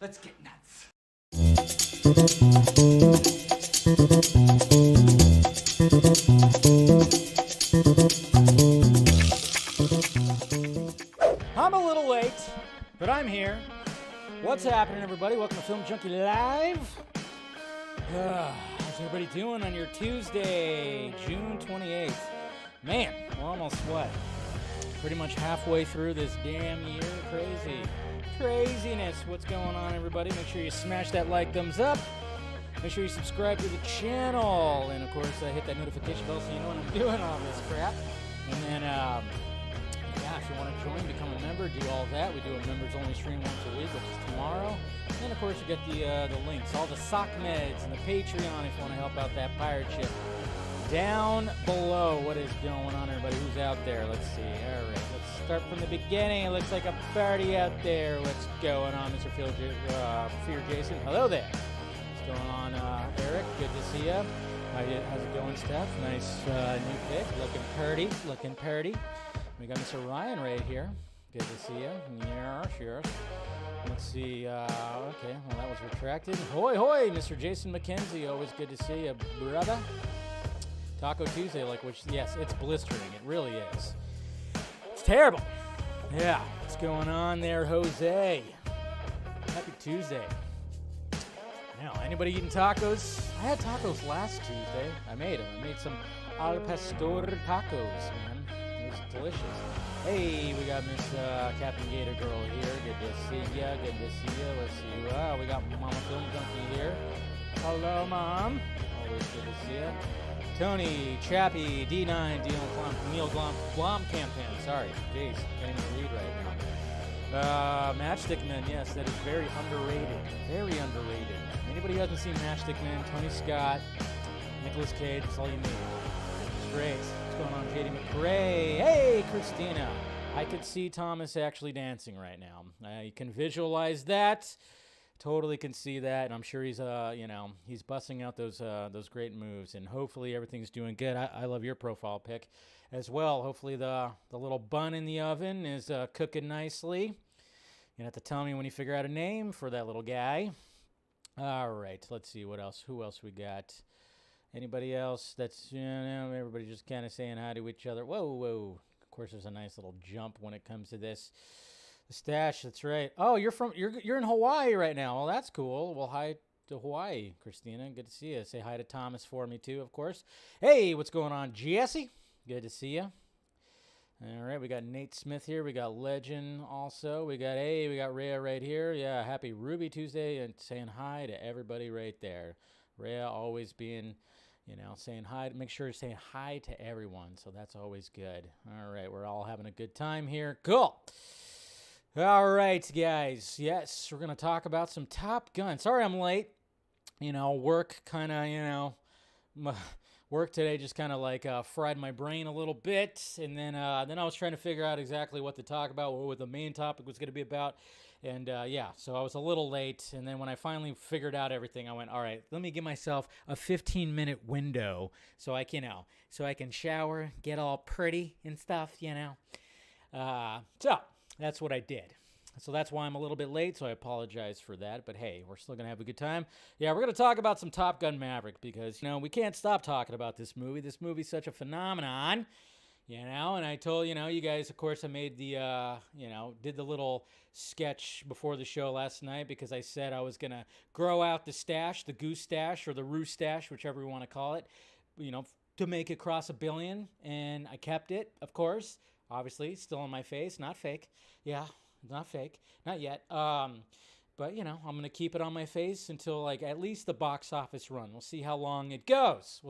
Let's get nuts. I'm a little late, but I'm here. What's happening, everybody? Welcome to Film Junkee Live. How's everybody doing on your Tuesday, June 28th? Man, we're almost what? Pretty much halfway through this damn year. Craziness. What's going on, everybody? Make sure you smash that like, thumbs up. Make sure you subscribe to the channel. And, of course, hit that notification bell so you know when I'm doing all this crap. And then, if you want to join, become a member, do all that. We do a members-only stream once a week, which is tomorrow. And then, of course, you get the links, all the sock meds and the Patreon if you want to help out that pirate ship. Down below, what is going on, everybody? Who's out there? Let's see. All right, let's start from the beginning. It looks like a party out there. What's going on, Mr. Fear Jason? Hello there. What's going on, Eric? Good to see you. How's it going, Steph? Nice new pick. Looking purty. We got Mr. Ryan right here. Good to see you. Yes. Let's see. Okay, well, that was retracted. Hoy, Mr. Jason McKenzie. Always good to see you, brother. Taco Tuesday, yes, it's blistering. It really is. It's terrible. Yeah, what's going on there, Jose? Happy Tuesday. Now, anybody eating tacos? I had tacos last Tuesday. I made them. I made some al pastor tacos, man. It was delicious. Hey, we got Miss Captain Gator Girl here. Good to see ya. Let's see. We got Mama Film Junkie here. Hello, Mom. Always good to see ya. Tony, Chappie, D9, Neil Blomkamp. Sorry, jeez, can't even read right now. Matchstick Men, yes, that is very underrated. Anybody who hasn't seen Matchstick Men, Tony Scott, Nicolas Cage, that's all you need. It's great. What's going on, JD McRae? Hey, Christina. I could see Thomas actually dancing right now. You can visualize that. Totally can see that, and I'm sure he's he's busting out those great moves, and hopefully everything's doing good. I love your profile pic as well. Hopefully the little bun in the oven is cooking nicely. You have to tell me when you figure out a name for that little guy. All right, let's see what else. Who else we got? Anybody else? That's everybody just kind of saying hi to each other. Whoa! Of course, there's a nice little jump when it comes to this. The stash, that's right. Oh, you're in Hawaii right now. Well, that's cool. Well, hi to Hawaii, Christina. Good to see you. Say hi to Thomas for me too, of course. Hey, what's going on, Jesse? Good to see you. All right, we got Nate Smith here. We got Legend also. We got Rhea right here. Yeah, happy Ruby Tuesday and saying hi to everybody right there. Rhea always being, saying hi. Make sure you're saying hi to everyone. So that's always good. All right, we're all having a good time here. Cool. All right, guys. Yes, we're going to talk about some Top Gun. Sorry I'm late. Work kind of, work today just kind of fried my brain a little bit. And then I was trying to figure out exactly what to talk about, what the main topic was going to be about. And so I was a little late. And then when I finally figured out everything, I went, all right, let me give myself a 15-minute window so I can shower, get all pretty and stuff, So that's what I did. So that's why I'm a little bit late, so I apologize for that. But hey, we're still going to have a good time. Yeah, we're going to talk about some Top Gun Maverick because, we can't stop talking about this movie. This movie's such a phenomenon, and I told, you guys, of course, I made the, did the little sketch before the show last night because I said I was going to grow out the stash, the goose stash or the roost stash, whichever you want to call it, to make it cross 1 billion. And I kept it, of course. Obviously, still on my face, not fake. Yeah, not fake, not yet. But, I'm going to keep it on my face until, at least the box office run. We'll see how long it goes.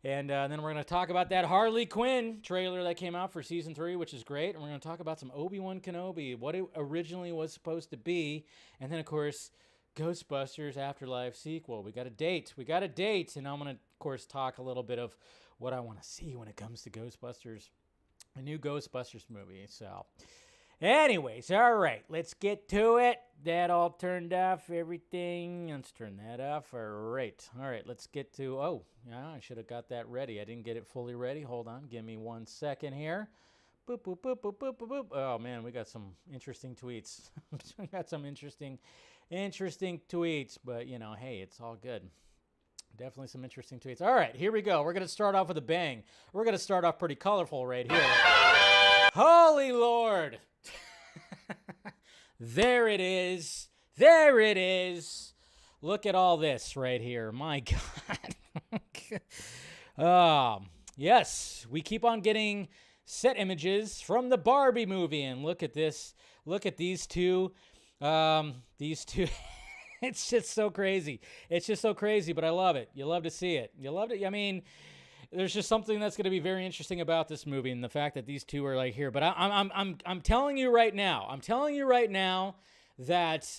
And then we're going to talk about that Harley Quinn trailer that came out for Season 3, which is great. And we're going to talk about some Obi-Wan Kenobi, what it originally was supposed to be. And then, of course, Ghostbusters Afterlife sequel. We got a date. And I'm going to, of course, talk a little bit of what I want to see when it comes to Ghostbusters, a new Ghostbusters movie. So anyways, all right, let's get to it. That all turned off, everything. Let's turn that off. All right, let's get to, I should have got that ready. I didn't get it fully ready. Hold on, give me 1 second here. Boop, boop, boop, boop, boop, boop, boop. Oh, man, we got some interesting tweets. We got some interesting tweets. But, you know, hey, it's all good. Definitely some interesting tweets. All right, here we go. We're going to start off with a bang. We're going to start off pretty colorful right here. Holy Lord. There it is. There it is. Look at all this right here. My God. Yes, we keep on getting set images from the Barbie movie. And look at this. Look at these two. These two. It's just so crazy. It's just so crazy, but I love it. You love to see it. You love it. I mean, there's just something that's going to be very interesting about this movie, and the fact that these two are like here. But I'm telling you right now. I'm telling you right now that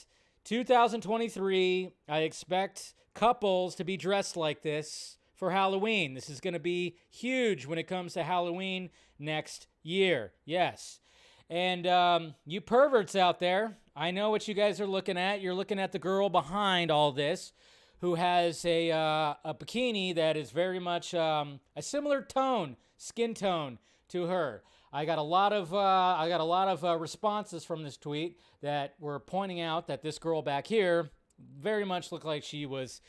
2023, I expect couples to be dressed like this for Halloween. This is going to be huge when it comes to Halloween next year. Yes. And you perverts out there, I know what you guys are looking at. You're looking at the girl behind all this, who has a bikini that is very much a similar tone, skin tone to her. I got a lot of responses from this tweet that were pointing out that this girl back here very much looked like she was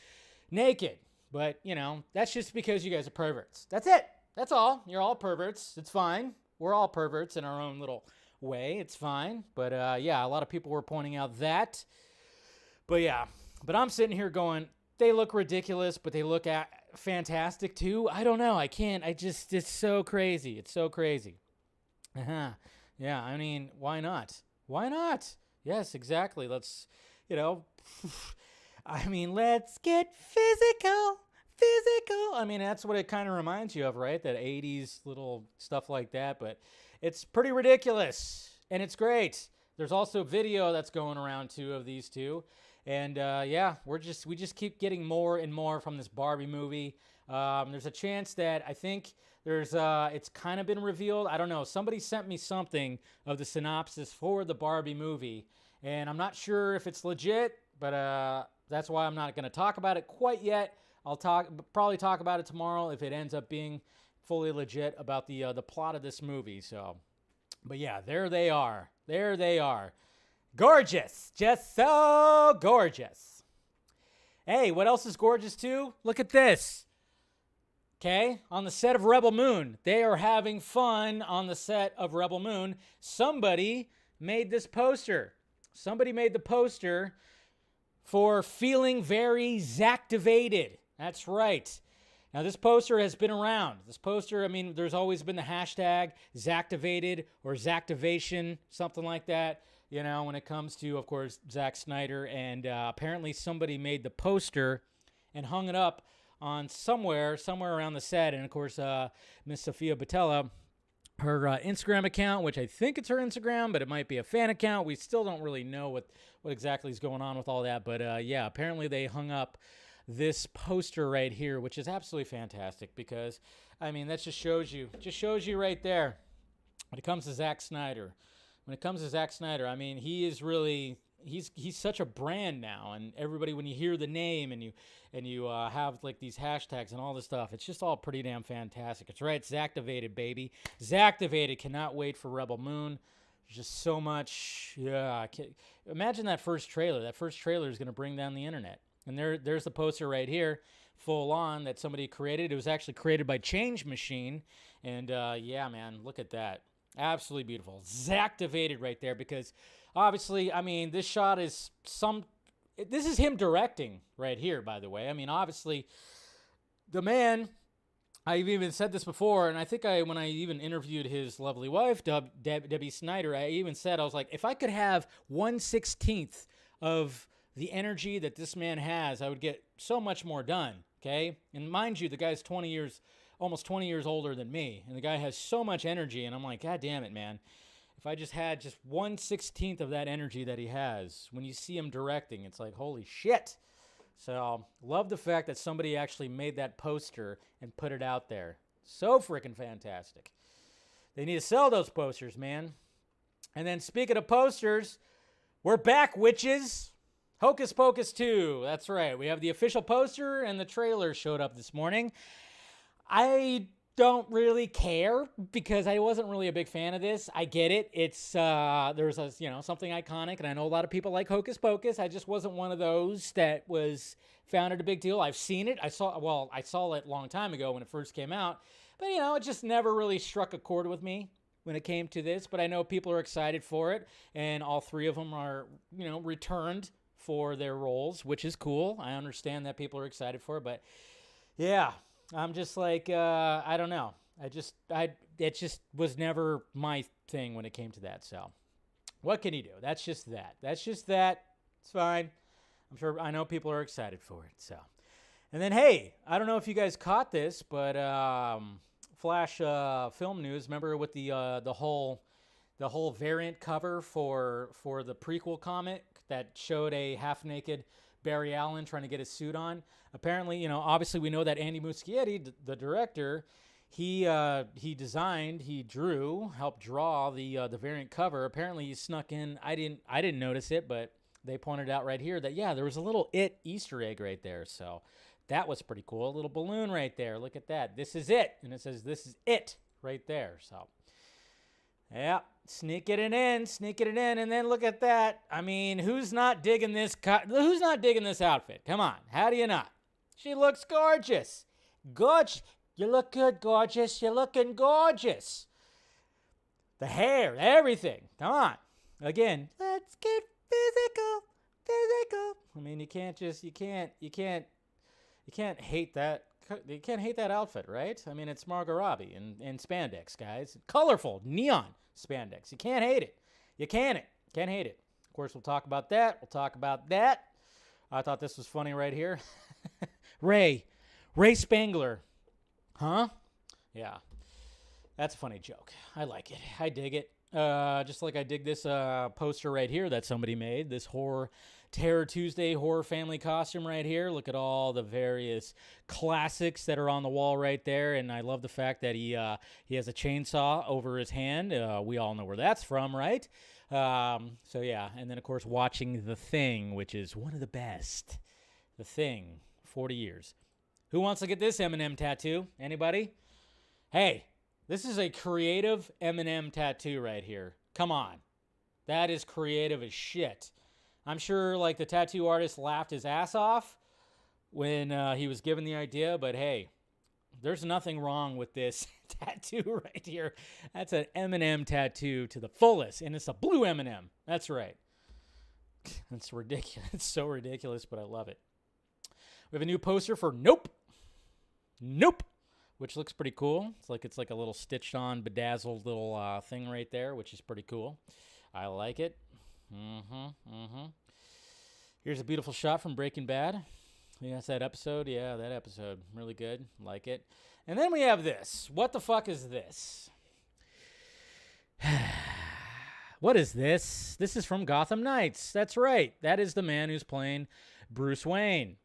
naked. But, you know, that's just because you guys are perverts. That's it. That's all. You're all perverts. It's fine. We're all perverts in our own little way. It's fine. But, yeah, a lot of people were pointing out that. But, yeah. But I'm sitting here going, they look ridiculous, but they look fantastic, too. I don't know. I can't. It's so crazy. It's so crazy. Yeah, I mean, why not? Why not? Yes, exactly. Let's, you know, I mean, let's get physical. I mean, that's what it kind of reminds you of, right? That 80s little stuff like that. But it's pretty ridiculous, and it's great. There's also video that's going around, too, of these two. And, yeah, we just keep getting more and more from this Barbie movie. There's a chance that I think it's kind of been revealed. I don't know. Somebody sent me something of the synopsis for the Barbie movie, and I'm not sure if it's legit, but that's why I'm not going to talk about it quite yet. I'll probably talk about it tomorrow if it ends up being fully legit about the plot of this movie. So, but yeah, there they are. There they are. Gorgeous. Just so gorgeous. Hey, what else is gorgeous too? Look at this. Okay, on the set of Rebel Moon. They are having fun on the set of Rebel Moon. Somebody made this poster. Somebody made the poster for feeling very Zactivated. That's right. Now, this poster has been around. This poster, I mean, there's always been the hashtag Zactivated or Zactivation, something like that, you know, when it comes to, of course, Zack Snyder. And apparently somebody made the poster and hung it up on somewhere around the set. And, of course, Miss Sophia Boutella, her Instagram account, which I think it's her Instagram, but it might be a fan account. We still don't really know what exactly is going on with all that. But, yeah, apparently they hung up this poster right here, which is absolutely fantastic because, I mean, that just shows you right there when it comes to Zack Snyder. When it comes to Zack Snyder, I mean, he is really, he's such a brand now, and everybody, when you hear the name and you have like these hashtags and all this stuff, it's just all pretty damn fantastic. It's right, it's Zactivated, baby. Zactivated. Cannot wait for Rebel Moon. There's just so much. Yeah, imagine that first trailer. That first trailer is going to bring down the internet. And there's the poster right here, full on, that somebody created. It was actually created by Change Machine. And, yeah, man, look at that. Absolutely beautiful. Zactivated right there because, obviously, I mean, this shot is this is him directing right here, by the way. I mean, obviously, the man, I've even said this before, and I think when I even interviewed his lovely wife, Debbie Snyder, I even said, I was like, if I could have 1/16 of the energy that this man has, I would get so much more done, okay? And mind you, the guy's almost 20 years older than me, and the guy has so much energy, and I'm like, God damn it, man. If I just had just 1/16 of that energy that he has, when you see him directing, it's like, holy shit. So, love the fact that somebody actually made that poster and put it out there. So freaking fantastic. They need to sell those posters, man. And then speaking of posters, we're back, witches. Hocus Pocus 2. That's right. We have the official poster and the trailer showed up this morning. I don't really care because I wasn't really a big fan of this. I get it. It's there's a something iconic, and I know a lot of people like Hocus Pocus. I just wasn't one of those that found it a big deal. I've seen it. I saw it a long time ago when it first came out, but it just never really struck a chord with me when it came to this. But I know people are excited for it, and all three of them are returned for their roles, which is cool. I understand that people are excited for it, but yeah. I'm just like, I don't know. It just was never my thing when it came to that. So what can you do? That's just that. It's fine. I know people are excited for it. So, and then, hey, I don't know if you guys caught this, but Flash film news. Remember with the whole variant cover for the prequel comic that showed a half-naked Barry Allen trying to get his suit on. Apparently, obviously we know that Andy Muschietti, the director, he helped draw the variant cover. Apparently he snuck in. I didn't notice it, but they pointed out right here that there was a little It Easter egg right there. So that was pretty cool. A little balloon right there. Look at that. This is it, and it says this is it right there. So yeah, sneaking it in, and then look at that. I mean, who's not digging this outfit? Come on, how do you not? She looks gorgeous. Gorgeous. You look good, gorgeous. You're looking gorgeous. The hair, everything. Come on. Again, let's get physical. I mean, you can't hate that. You can't hate that outfit, right? I mean, it's Margot Robbie in spandex, guys. Colorful, neon spandex. You can't hate it. You can't hate it. Of course, we'll talk about that. I thought this was funny right here. Ray Spangler. Huh? Yeah. That's a funny joke. I like it. I dig it. Just like I dig this poster right here that somebody made. This Terror Tuesday horror family costume right here. Look at all the various classics that are on the wall right there. And I love the fact that he has a chainsaw over his hand. We all know where that's from, right? So yeah. And then, of course, watching The Thing, which is one of the best. The Thing, 40 years. Who wants to get this Eminem tattoo? Anybody? Hey, this is a creative Eminem tattoo right here. Come on. That is creative as shit. I'm sure like the tattoo artist laughed his ass off when he was given the idea, but hey, there's nothing wrong with this tattoo right here. That's an Eminem tattoo to the fullest, and it's a blue Eminem. That's right. It's ridiculous. It's so ridiculous, but I love it. We have a new poster for Nope, which looks pretty cool. It's like a little stitched on, bedazzled little thing right there, which is pretty cool. I like it. Here's a beautiful shot from Breaking Bad. Yes, that episode. Yeah, that episode. Really good. Like it. And then we have this. What the fuck is this? What is this? This is from Gotham Knights. That's right. That is the man who's playing Bruce Wayne.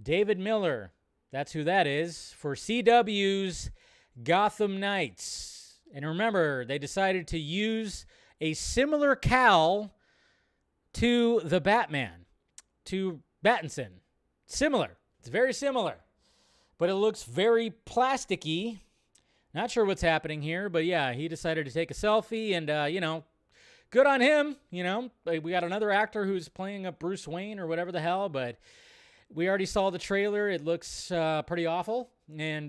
David Miller. That's who that is for CW's Gotham Knights. And remember, they decided to use a similar cowl to the Batman, to Pattinson. Similar. It's very similar. But it looks very plasticky. Not sure what's happening here, but yeah, he decided to take a selfie and, good on him. We got another actor who's playing a Bruce Wayne or whatever the hell, but we already saw the trailer. It looks pretty awful, and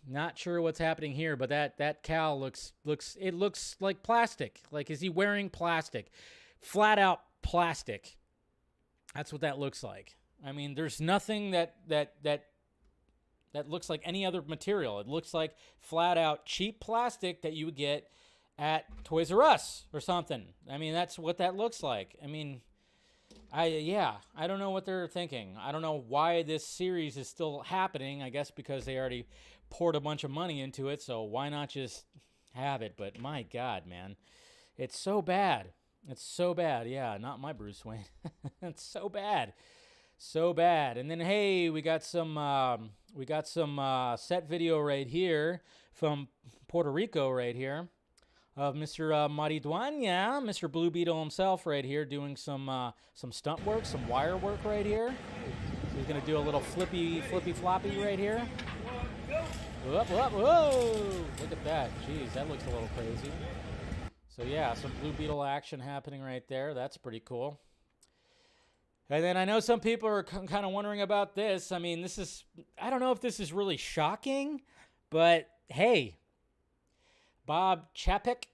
not sure what's happening here. But that cowl looks like plastic. Like, is he wearing plastic? Flat out plastic. That's what that looks like. I mean, there's nothing that looks like any other material. It looks like flat out cheap plastic that you would get at Toys R Us or something. I mean, that's what that looks like. I mean, I don't know what they're thinking. I don't know why this series is still happening. I guess because they already poured a bunch of money into it, so why not just have it? But my God, man, it's so bad. It's so bad. Yeah, not my Bruce Wayne. It's so bad. So bad. And then, hey, we got some set video right here from Puerto Rico right here of Mr. Mariduana, Mr. Blue Beetle himself right here doing some stunt work, some wire work right here. So he's going to do a little flippy floppy right here. Whoa! Look at that. Jeez, that looks a little crazy. So yeah, some Blue Beetle action happening right there. That's pretty cool. And then I know some people are kind of wondering about this. I mean, I don't know if this is really shocking, but hey, Bob Chapek,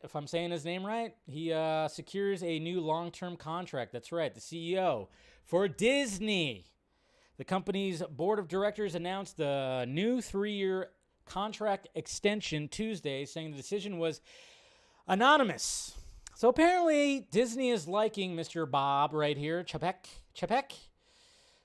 if I'm saying his name right, he secures a new long-term contract. That's right, the CEO for Disney. The company's board of directors announced the new 3-year contract extension Tuesday, saying the decision was anonymous. So apparently Disney is liking Mr. Bob right here, Chapek.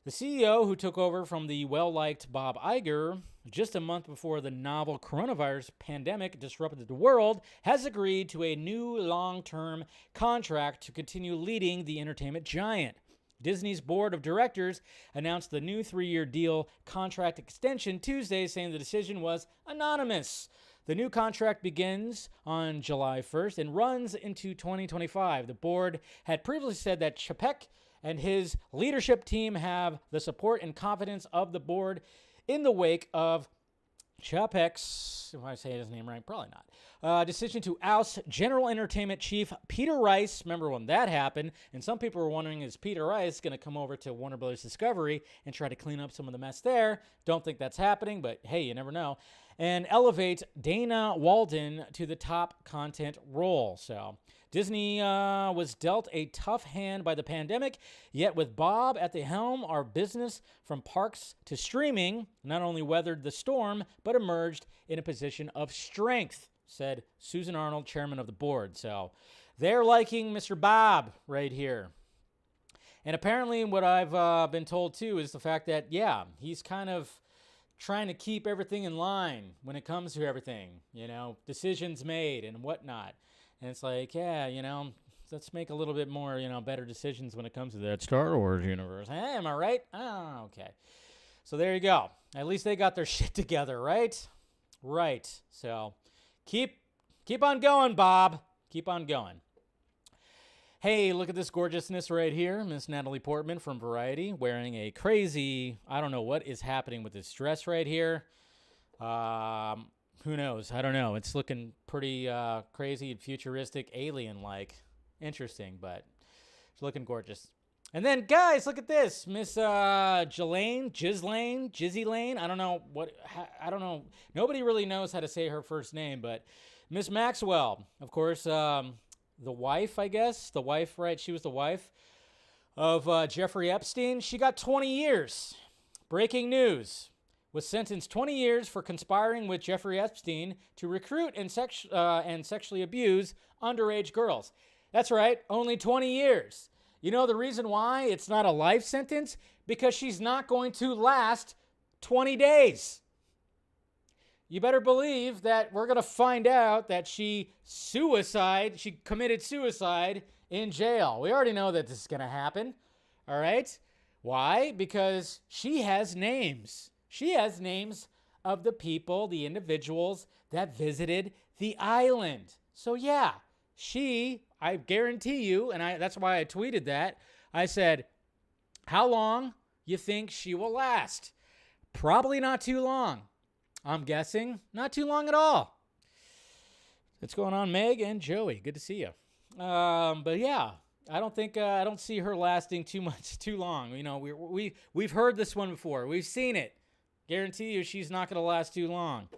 The CEO, who took over from the well-liked Bob Iger just a month before the novel coronavirus pandemic disrupted the world, has agreed to a new long-term contract to continue leading the entertainment giant. Disney's board of directors announced the new 3-year deal contract extension Tuesday, saying the decision was anonymous. The new contract begins on July 1st and runs into 2025. The board had previously said that Chapek and his leadership team have the support and confidence of the board in the wake of Chapek's, if I say his name right, probably not, decision to oust General Entertainment Chief Peter Rice. Remember when that happened? And some people were wondering, is Peter Rice going to come over to Warner Brothers Discovery and try to clean up some of the mess there? Don't think that's happening, but hey, you never know. And elevate Dana Walden to the top content role. So Disney was dealt a tough hand by the pandemic, yet with Bob at the helm, our business from parks to streaming not only weathered the storm, but emerged in a position of strength, said Susan Arnold, chairman of the board. So they're liking Mr. Bob right here. And apparently what I've been told too is the fact that, yeah, he's kind of trying to keep everything in line when it comes to everything, decisions made and whatnot. And it's like, yeah, let's make a little bit more, better decisions when it comes to that Star Wars universe. Hey, am I right? Oh, okay. So there you go. At least they got their shit together, right? Right. So keep on going, Bob. Keep on going. Hey, look at this gorgeousness right here. Miss Natalie Portman from Variety wearing a crazy, I don't know what is happening with this dress right here. Who knows? I don't know. It's looking pretty crazy and futuristic, alien-like. Interesting, but it's looking gorgeous. And then, guys, look at this. Miss Jizzy Lane. I don't know. Nobody really knows how to say her first name, but Miss Maxwell, of course, the wife, I guess. The wife, right? She was the wife of Jeffrey Epstein. She got 20 years. Breaking news. Was sentenced 20 years for conspiring with Jeffrey Epstein to recruit and sexually abuse underage girls. That's right, only 20 years. You know the reason why it's not a life sentence? Because she's not going to last 20 days. You better believe that we're going to find out that she committed suicide in jail. We already know that this is going to happen, all right? Why? Because she has names. She has names of the people, the individuals that visited the island. So yeah, I guarantee you, and that's why I tweeted that, I said, how long you think she will last? Probably not too long. I'm guessing not too long at all. What's going on, Meg and Joey? Good to see you. But yeah, I don't see her lasting too long. We've heard this one before. We've seen it. Guarantee you she's not going to last too long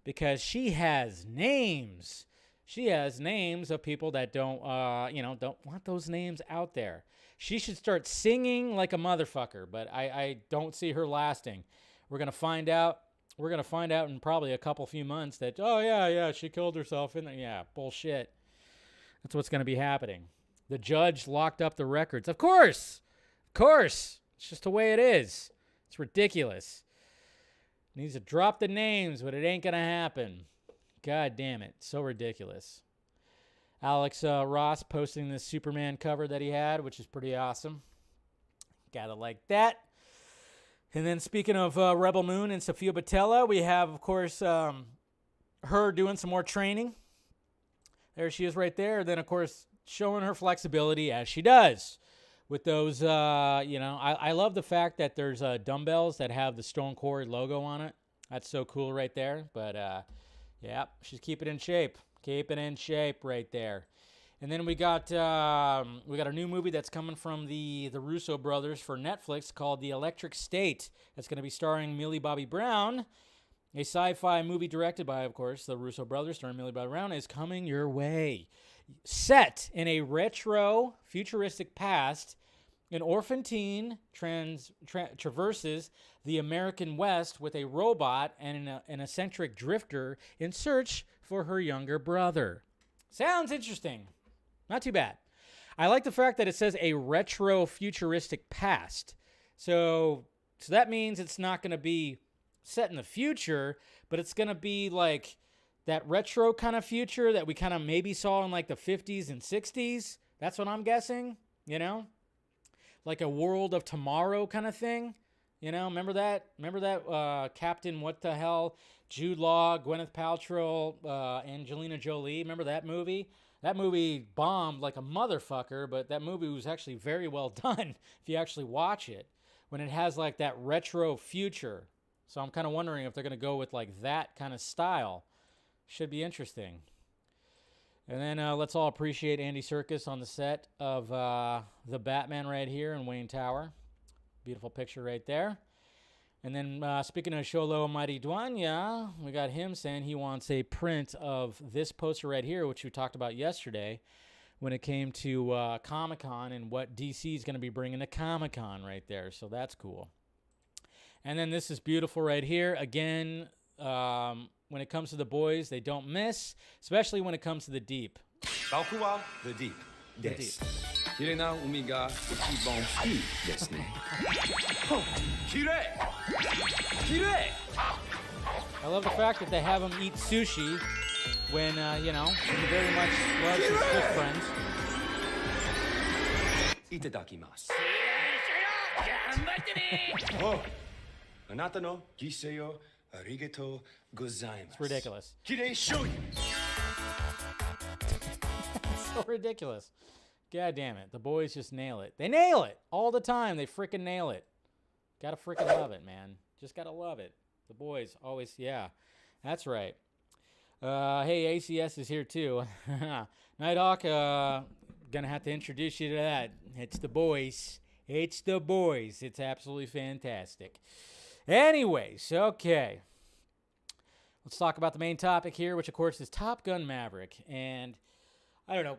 because she has names. She has names of people that don't want those names out there. She should start singing like a motherfucker, but I don't see her lasting. We're going to find out. We're going to find out in probably a few months that, oh, yeah, she killed herself. Yeah, bullshit. That's what's going to be happening. The judge locked up the records. Of course. It's just the way it is. It's ridiculous. Needs to drop the names, but it ain't going to happen. God damn it. So ridiculous. Alex Ross posting this Superman cover that he had, which is pretty awesome. Gotta like that. And then speaking of Rebel Moon and Sofia Boutella, we have, of course, her doing some more training. There she is right there. Then, of course, showing her flexibility as she does. With those, I love the fact that there's dumbbells that have the Stone Cold logo on it. That's so cool right there. But yeah, she's keeping it in shape. Keeping it in shape right there. And then we got a new movie that's coming from the Russo brothers for Netflix called The Electric State. That's going to be starring Millie Bobby Brown. A sci-fi movie directed by, of course, the Russo brothers, starring Millie Bobby Brown, is coming your way. Set in a retro, futuristic past, an orphan teen traverses the American West with a robot and an eccentric drifter in search for her younger brother. Sounds interesting. Not too bad. I like the fact that it says a retro futuristic past. So that means it's not going to be set in the future, but it's going to be like that retro kind of future that we kind of maybe saw in like the 50s and 60s. That's what I'm guessing, you know? Like a world of tomorrow kind of thing. You know, remember that Captain What the Hell? Jude Law, Gwyneth Paltrow, Angelina Jolie. Remember that movie? That movie bombed like a motherfucker, but that movie was actually very well done if you actually watch it, when it has like that retro future. So I'm kind of wondering if they're going to go with like that kind of style. Should be interesting. And then let's all appreciate Andy Serkis on the set of The Batman right here in Wayne Tower. Beautiful picture right there. And then speaking of Sholo Mariduanya, we got him saying he wants a print of this poster right here, which we talked about yesterday when it came to Comic-Con and what DC is going to be bringing to Comic-Con right there. So that's cool. And then this is beautiful right here. Again, when it comes to the boys, they don't miss, especially when it comes to the deep. Balkuwa, the deep. The deep. 綺麗な海が一番好きですね。綺麗! I love the fact that they have him eat sushi when, you know, he very much loves his fish friends. いただきます。頑張ってね! お、あなたの犠牲をありがとうございます。It's ridiculous. 綺麗醤油! It's so ridiculous. God damn it. The boys just nail it. They nail it all the time. They freaking nail it. Gotta freaking love it, man. Just gotta love it. The boys always, yeah. That's right. Hey, ACS is here too. Nighthawk, gonna have to introduce you to that. It's the boys. It's the boys. It's absolutely fantastic. Anyways, okay. Let's talk about the main topic here, which of course is Top Gun Maverick. And I don't know.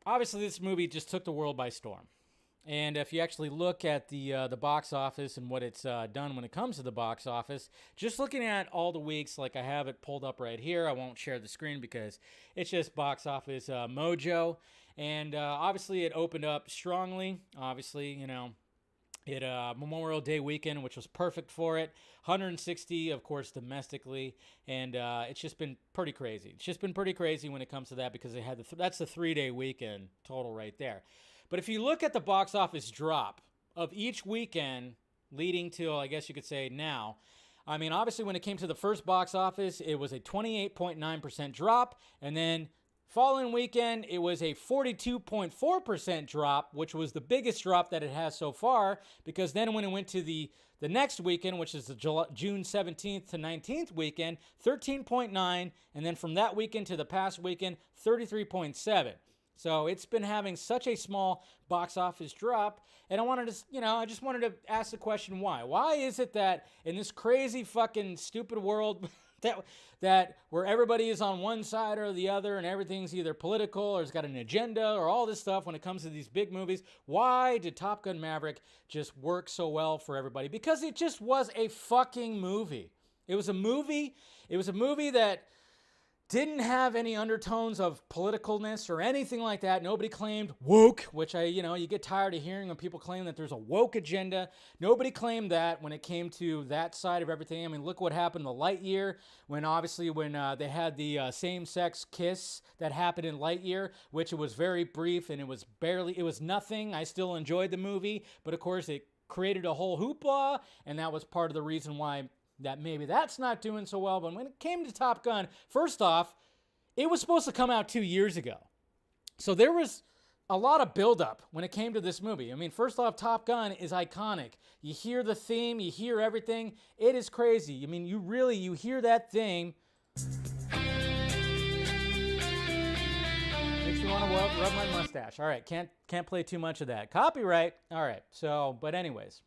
Obviously, this movie just took the world by storm. And if you actually look at the box office and what it's done when it comes to the box office, just looking at all the weeks, like I have it pulled up right here. I won't share the screen because it's just box office mojo. And obviously, it opened up strongly. Obviously, you know, it Memorial Day weekend, which was perfect for it. 160, of course, domestically, and it's just been pretty crazy. It's just been pretty crazy when it comes to that because they had that's the 3-day weekend total right there. But if you look at the box office drop of each weekend leading to, I guess you could say now, I mean, obviously when it came to the first box office, it was a 28.9% drop, and then following weekend, it was a 42.4% drop, which was the biggest drop that it has so far, because then when it went to the next weekend, which is the June 17th to 19th weekend, 13.9, and then from that weekend to the past weekend, 33.7. So it's been having such a small box office drop, and I just wanted to ask the question, why? Why is it that in this crazy fucking stupid world that where everybody is on one side or the other and everything's either political or has got an agenda or all this stuff when it comes to these big movies, why did Top Gun Maverick just work so well for everybody? Because it just was a fucking movie. It was a movie that didn't have any undertones of politicalness or anything like that. Nobody claimed woke, which you get tired of hearing when people claim that there's a woke agenda. Nobody claimed that when it came to that side of everything. I mean, look what happened to Lightyear when they had the same-sex kiss that happened in Lightyear, which it was very brief and it was nothing. I still enjoyed the movie, but of course it created a whole hoopla, and that was part of the reason why that maybe that's not doing so well. But when it came to Top Gun, first off, it was supposed to come out 2 years ago. So there was a lot of buildup when it came to this movie. I mean, first off, Top Gun is iconic. You hear the theme, you hear everything. It is crazy. I mean, you hear that thing. Makes me want to rub my mustache. All right, can't play too much of that. Copyright. All right. So, but anyways,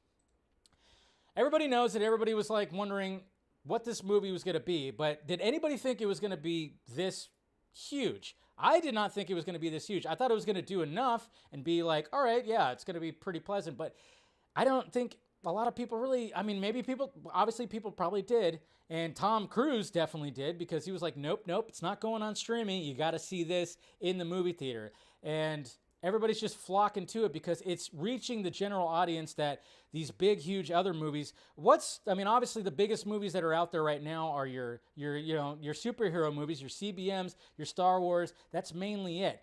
everybody knows that everybody was like wondering what this movie was going to be, but did anybody think it was going to be this huge? I did not think it was going to be this huge. I thought it was going to do enough and be like, all right, yeah, it's going to be pretty pleasant. But I don't think a lot of people really, I mean, maybe people, obviously people probably did. And Tom Cruise definitely did, because he was like, nope, it's not going on streaming. You got to see this in the movie theater. And everybody's just flocking to it because it's reaching the general audience that these big, huge other movies. Obviously the biggest movies that are out there right now are your superhero movies, your CBMs, your Star Wars. That's mainly it.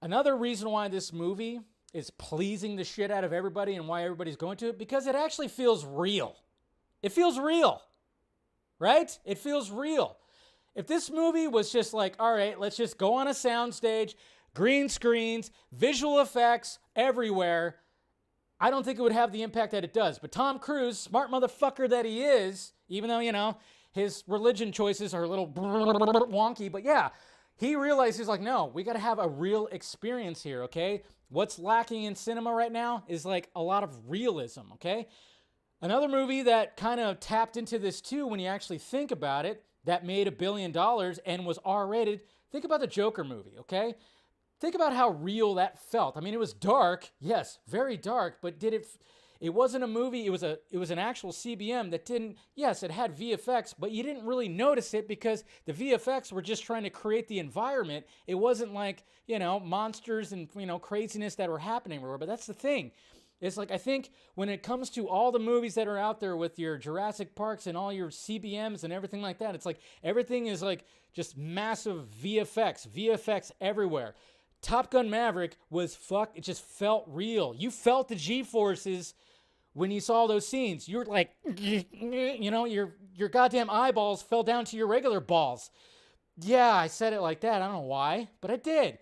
Another reason why this movie is pleasing the shit out of everybody and why everybody's going to it, because it actually feels real. It feels real, right? It feels real. If this movie was just like, all right, let's just go on a soundstage, green screens, visual effects everywhere, I don't think it would have the impact that it does. But Tom Cruise, smart motherfucker that he is, even though, his religion choices are a little wonky, but yeah, he realized, he's like, no, we got to have a real experience here, okay? What's lacking in cinema right now is like a lot of realism, okay? Another movie that kind of tapped into this too, when you actually think about it, that made $1 billion and was R-rated, think about the Joker movie, okay? Think about how real that felt. I mean, it was dark, yes, very dark, but it wasn't a movie, it was an actual CBM that didn't, yes, it had VFX, but you didn't really notice it because the VFX were just trying to create the environment. It wasn't like, monsters and, craziness that were happening everywhere. But that's the thing. It's like, I think when it comes to all the movies that are out there with your Jurassic Parks and all your CBMs and everything like that, it's like everything is like just massive VFX everywhere. Top Gun Maverick was it just felt real. You felt the G-forces when you saw those scenes. You were like, your goddamn eyeballs fell down to your regular balls. Yeah, I said it like that. I don't know why, but I did.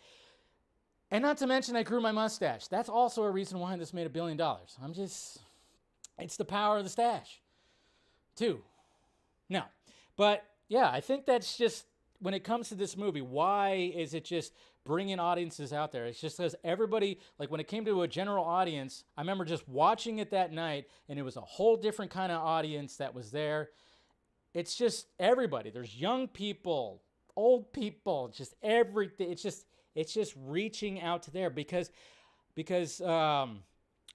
And not to mention I grew my mustache. That's also a reason why this made $1 billion. It's the power of the stash, too. No, but yeah, I think that's just, when it comes to this movie, why is it just bringing audiences out there? It's just because everybody, like when it came to a general audience, I remember just watching it that night, and it was a whole different kind of audience that was there. It's just everybody. There's young people, old people, just everything. It's just reaching out to there because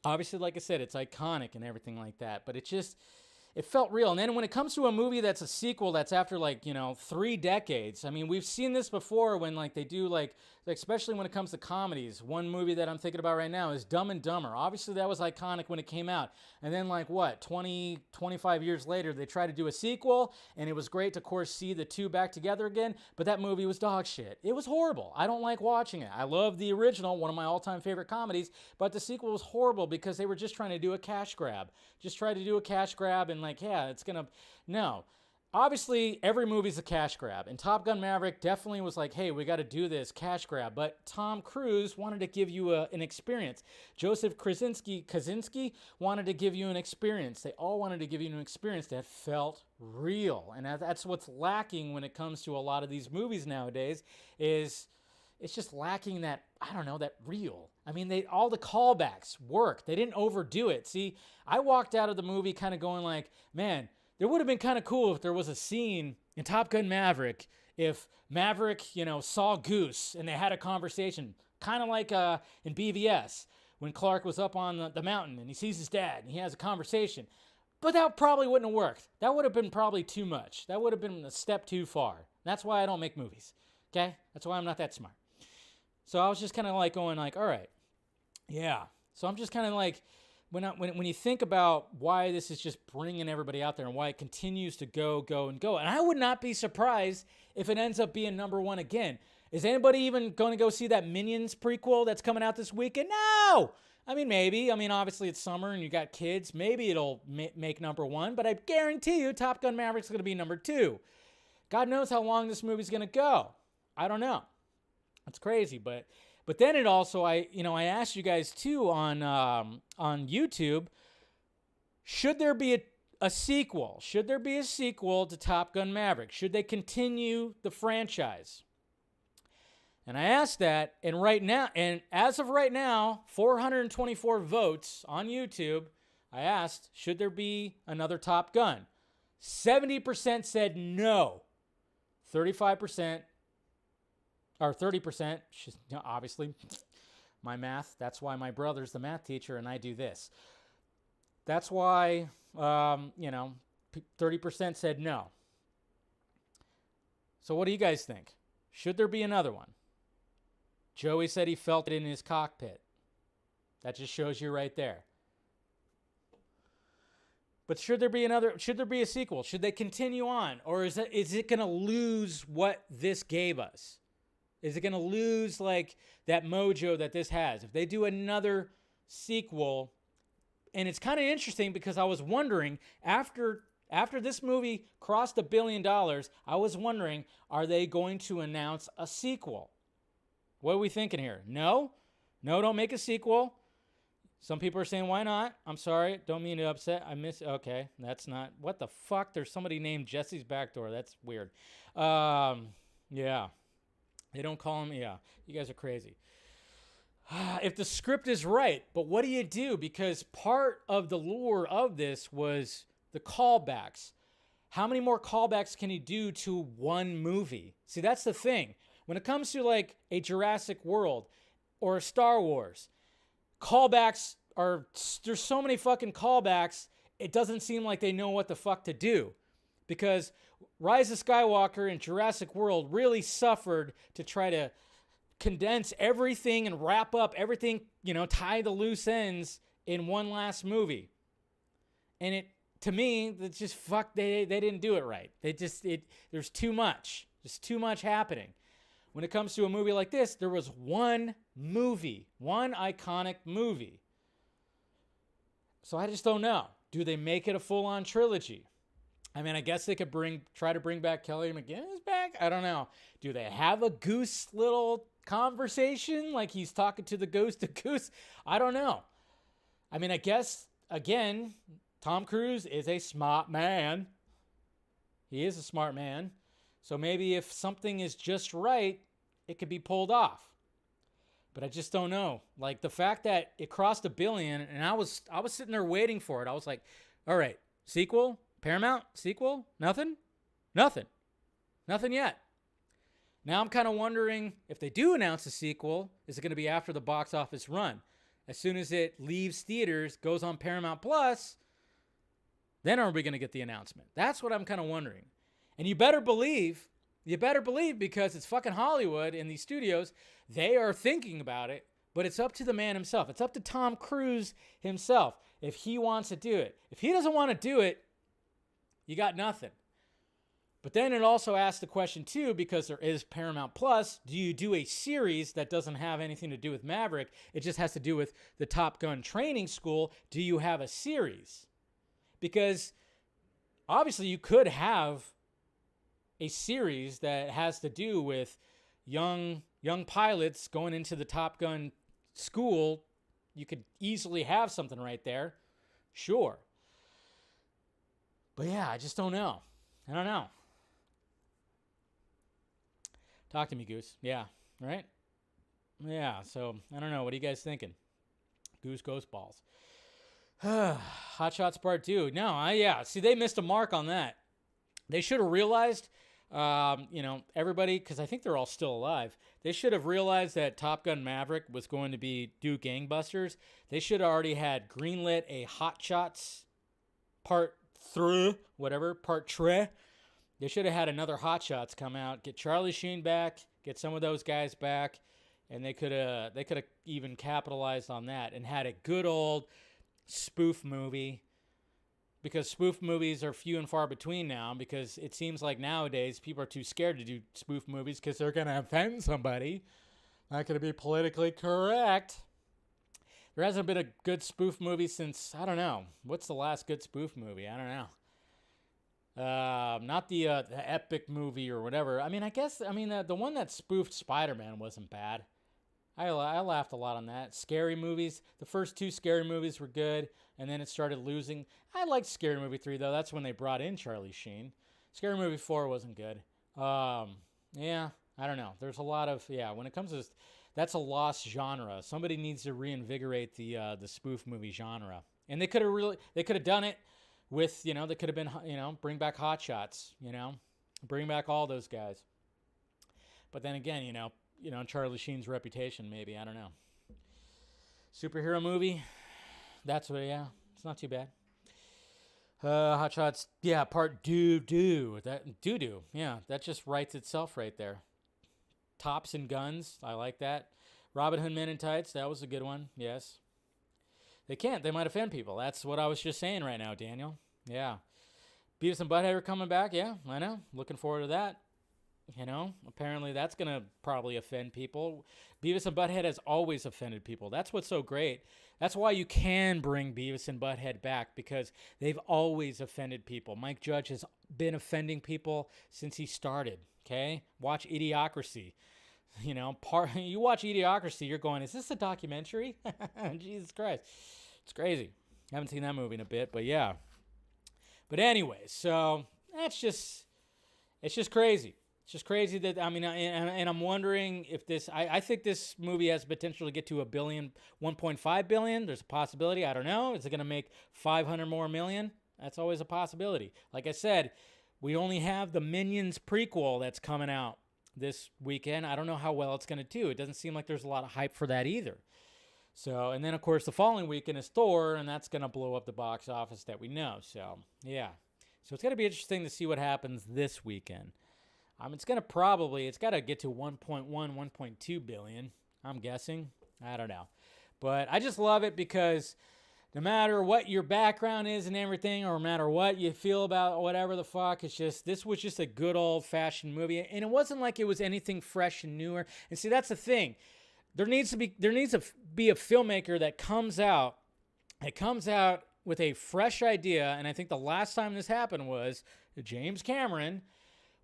obviously, like I said, it's iconic and everything like that. But it felt real. And then when it comes to a movie that's a sequel that's after 3 decades, I mean, we've seen this before when they do especially when it comes to comedies. One movie that I'm thinking about right now is Dumb and Dumber. Obviously that was iconic when it came out. And then 20, 25 years later, they tried to do a sequel, and it was great to, of course, see the two back together again, but that movie was dog shit. It was horrible. I don't like watching it. I love the original, one of my all-time favorite comedies, but the sequel was horrible because they were just trying to do a cash grab. And it's gonna, no. Obviously, every movie's a cash grab, and Top Gun Maverick definitely was like, hey, we got to do this cash grab, but Tom Cruise wanted to give you an experience. Joseph Kosinski wanted to give you an experience. They all wanted to give you an experience that felt real, and that's what's lacking when it comes to a lot of these movies nowadays, is it's just lacking that, I don't know, that real. I mean, all the callbacks work. They didn't overdo it. See, I walked out of the movie kind of going like, man, there would have been kind of cool if there was a scene in Top Gun Maverick, if Maverick, saw Goose and they had a conversation, kind of like in BVS, when Clark was up on the mountain and he sees his dad and he has a conversation. But that probably wouldn't have worked. That would have been probably too much. That would have been a step too far. That's why I don't make movies, okay? That's why I'm not that smart. So I was just kind of going all right, yeah. So I'm just kind of when you think about why this is just bringing everybody out there and why it continues to go, and I would not be surprised if it ends up being #1 again. Is anybody even going to go see that Minions prequel that's coming out this weekend? No! I mean, maybe. I mean, obviously it's summer and you got kids. Maybe it'll make #1, but I guarantee you Top Gun Maverick's going to be #2. God knows how long this movie's going to go. I don't know. It's crazy, but But then it also, I asked you guys too on YouTube, should there be a sequel? Should there be a sequel to Top Gun Maverick? Should they continue the franchise? And I asked that, and as of right now, 424 votes on YouTube, I asked, should there be another Top Gun? 70% said no. 35%, or 30%, obviously, my math, that's why my brother's the math teacher and I do this. That's why, 30% said no. So what do you guys think? Should there be another one? Joey said he felt it in his cockpit. That just shows you right there. But should there be a sequel? Should they continue on? Or is it going to lose what this gave us? Is it going to lose like that mojo that this has? If they do another sequel, and it's kind of interesting because I was wondering after this movie crossed $1 billion, I was wondering, are they going to announce a sequel? What are we thinking here? No, don't make a sequel. Some people are saying, why not? I'm sorry. Don't mean to upset. Okay, that's not. What the fuck? There's somebody named Jesse's Backdoor. That's weird. Yeah. They don't call him. Yeah. You guys are crazy. If the script is right, but what do you do? Because part of the lure of this was the callbacks. How many more callbacks can you do to one movie? See, that's the thing. When it comes to like a Jurassic World or a Star Wars, callbacks there's so many fucking callbacks, it doesn't seem like they know what the fuck to do. Because Rise of Skywalker and Jurassic World really suffered to try to condense everything and wrap up everything, tie the loose ends in one last movie. And to me, it's just they didn't do it right. There's too much. There's too much happening. When it comes to a movie like this, there was one iconic movie. So I just don't know. Do they make it a full-on trilogy? I mean, I guess they could try to bring back Kelly McGinnis back. I don't know. Do they have a Goose little conversation like he's talking to the ghost of Goose? I don't know. I mean, I guess, again, Tom Cruise is a smart man. He is a smart man. So maybe if something is just right, it could be pulled off. But I just don't know. Like the fact that it crossed $1 billion, and I was sitting there waiting for it. I was like, all right, sequel, Paramount, sequel, nothing yet. Now I'm kind of wondering if they do announce a sequel, is it going to be after the box office run? As soon as it leaves theaters, goes on Paramount Plus, then are we going to get the announcement? That's what I'm kind of wondering. And you better believe because it's fucking Hollywood and these studios, they are thinking about it, but it's up to the man himself. It's up to Tom Cruise himself if he wants to do it. If he doesn't want to do it, you got nothing. But then it also asks the question too, because there is Paramount Plus, do you do a series that doesn't have anything to do with Maverick? It just has to do with the Top Gun training school. Do you have a series? Because obviously you could have a series that has to do with young pilots going into the Top Gun school. You could easily have something right there. Sure. But yeah, I just don't know. I don't know. Talk to me, Goose. Yeah, right? Yeah, so I don't know. What are you guys thinking? Goose Ghost Balls. Hot Shots Part 2. No, see, they missed a mark on that. They should have realized, everybody, because I think they're all still alive, they should have realized that Top Gun Maverick was going to do gangbusters. They should have already had greenlit a Hot Shots Part 3, Part 3. They should have had another Hot Shots come out, get Charlie Sheen back, get some of those guys back, and they could have even capitalized on that and had a good old spoof movie. Because spoof movies are few and far between now, because it seems like nowadays people are too scared to do spoof movies because they're going to offend somebody. Not going to be politically correct. There hasn't been a good spoof movie since, I don't know. What's the last good spoof movie? I don't know. Not the epic movie or whatever. I mean, the one that spoofed Spider-Man wasn't bad. I laughed a lot on that. Scary movies. The first 2 scary movies were good, and then it started losing. I liked Scary Movie 3, though. That's when they brought in Charlie Sheen. Scary Movie 4 wasn't good. Yeah, I don't know. There's a lot of, when it comes to this, that's a lost genre. Somebody needs to reinvigorate the spoof movie genre. And they could have done it with, they could have been, bring back Hot Shots, bring back all those guys. But then again, Charlie Sheen's reputation, maybe, I don't know. Superhero movie, that's what, it's not too bad. Hot Shots, part doo-doo. That doo-doo, that just writes itself right there. Tops and Guns, I like that. Robin Hood Men in Tights, that was a good one, yes. They might offend people. That's what I was just saying right now, Daniel. Yeah. Beavis and Butthead are coming back, I know. Looking forward to that. Apparently that's going to probably offend people. Beavis and Butthead has always offended people. That's what's so great. That's why you can bring Beavis and Butthead back, because they've always offended people. Mike Judge has been offending people since he started, okay? Watch Idiocracy. You watch Idiocracy, you're going, is this a documentary? Jesus Christ. It's crazy. I haven't seen that movie in a bit, but yeah. But anyway, so it's just crazy. It's just crazy that, and I'm wondering if this, I think this movie has potential to get to $1 billion, $1.5 billion. There's a possibility. I don't know. Is it going to make 500 more million? That's always a possibility. Like I said, we only have the Minions prequel that's coming out this weekend. I don't know how well it's going to do. It doesn't seem like there's a lot of hype for that either. So, and then of course the following weekend is Thor, and that's going to blow up the box office that we know. So, yeah. So it's going to be interesting to see what happens this weekend. It's got to get to 1.1, 1.2 billion, I'm guessing. I don't know. But I just love it because no matter what your background is and everything, or no matter what you feel about whatever the fuck, this was just a good old-fashioned movie. And it wasn't like it was anything fresh and newer. And see, that's the thing. There needs to be a filmmaker that comes out with a fresh idea. And I think the last time this happened was James Cameron,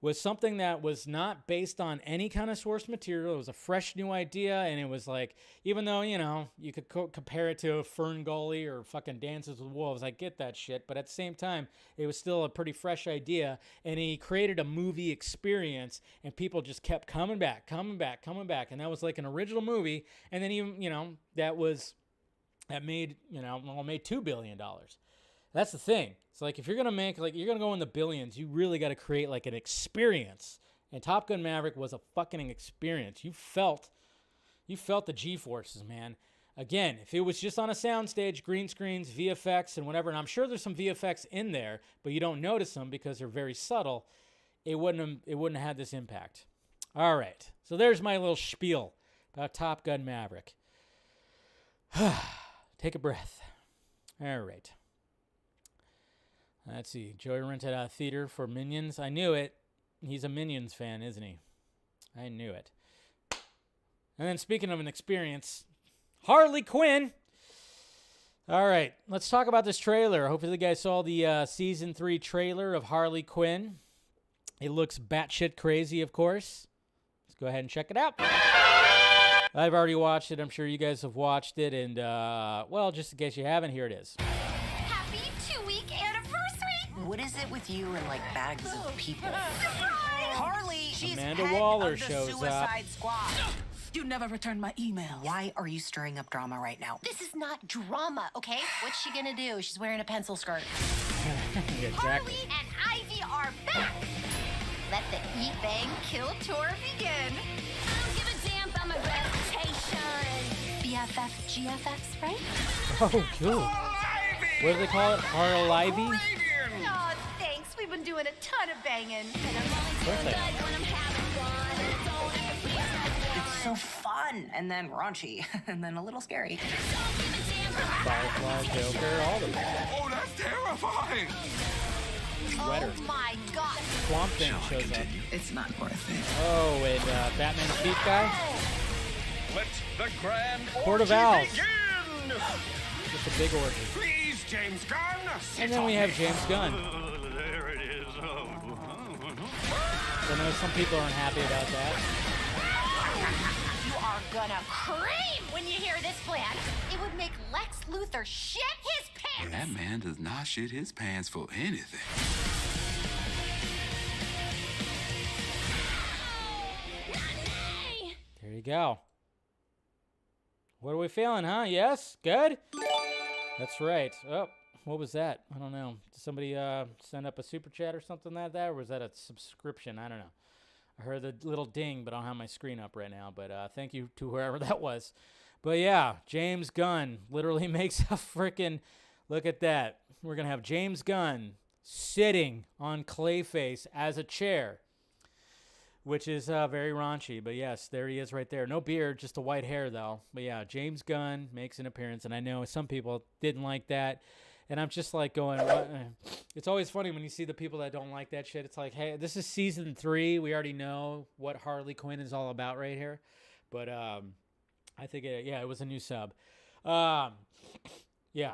was something that was not based on any kind of source material. It was a fresh new idea, and it was like, even though, you could compare it to Fern Gully or fucking Dances with Wolves, I get that shit, but at the same time, it was still a pretty fresh idea, and he created a movie experience, and people just kept coming back, and that was like an original movie, and then even, that made $2 billion. That's the thing. It's like, if you're going to you're going to go in the billions, you really got to create like an experience. And Top Gun Maverick was a fucking experience. You felt the G-forces, man. Again, if it was just on a soundstage, green screens, VFX, and whatever, and I'm sure there's some VFX in there, but you don't notice them because they're very subtle, it wouldn't have had this impact. All right. So there's my little spiel about Top Gun Maverick. Take a breath. All right. Let's see. Joey rented out a theater for Minions. I knew it. He's a Minions fan, isn't he? I knew it. And then speaking of an experience, Harley Quinn. All right. Let's talk about this trailer. Hopefully you guys saw the Season 3 trailer of Harley Quinn. It looks batshit crazy, of course. Let's go ahead and check it out. I've already watched it. I'm sure you guys have watched it. And, just in case you haven't, here it is. What is it with you and, bags of people? Harley, she's Amanda head Waller of the shows Suicide Squad. You never returned my email. Why are you stirring up drama right now? This is not drama, okay? What's she gonna do? She's wearing a pencil skirt. Exactly. Harley and Ivy are back. Let the Eat Bang Kill tour begin. I don't give a damn about my reputation. BFF, GFX, right? Oh, cool. What do they call it? Harley? Oh, thanks. We've been doing a ton of banging. And I'm only Perfect. good when I'm having fun. And I don't have to please no It's so fun, and then raunchy, and then a little scary. Firefly, Joker, all of them. Oh, that's terrifying! Sweater. Oh my God. Swamp Thing shows up. It's not worth it. Oh, and Batman Thief guy. Let the grand Court of orgy Owls. begin! Just a big orgy. Please, James Gunn. And then we have James Gunn. There it is. I know some people aren't happy about that. You are gonna cream when you hear this plan. It would make Lex Luthor shit his pants. That man does not shit his pants for anything. There you go. What are we feeling, huh? Yes? Good? That's right. Oh, what was that? I don't know. Did somebody send up a super chat or something like that? Or was that a subscription? I don't know. I heard the little ding, but I don't have my screen up right now. But thank you to whoever that was. But yeah, James Gunn literally makes a freaking... Look at that. We're going to have James Gunn sitting on Clayface as a chair, which is very raunchy. But yes, there he is right there. No beard, just a white hair, though. But yeah, James Gunn makes an appearance, and I know some people didn't like that. And I'm just like going, what? It's always funny when you see the people that don't like that shit. It's like, hey, this is season 3. We already know what Harley Quinn is all about right here. But I think, it was a new sub. Yeah.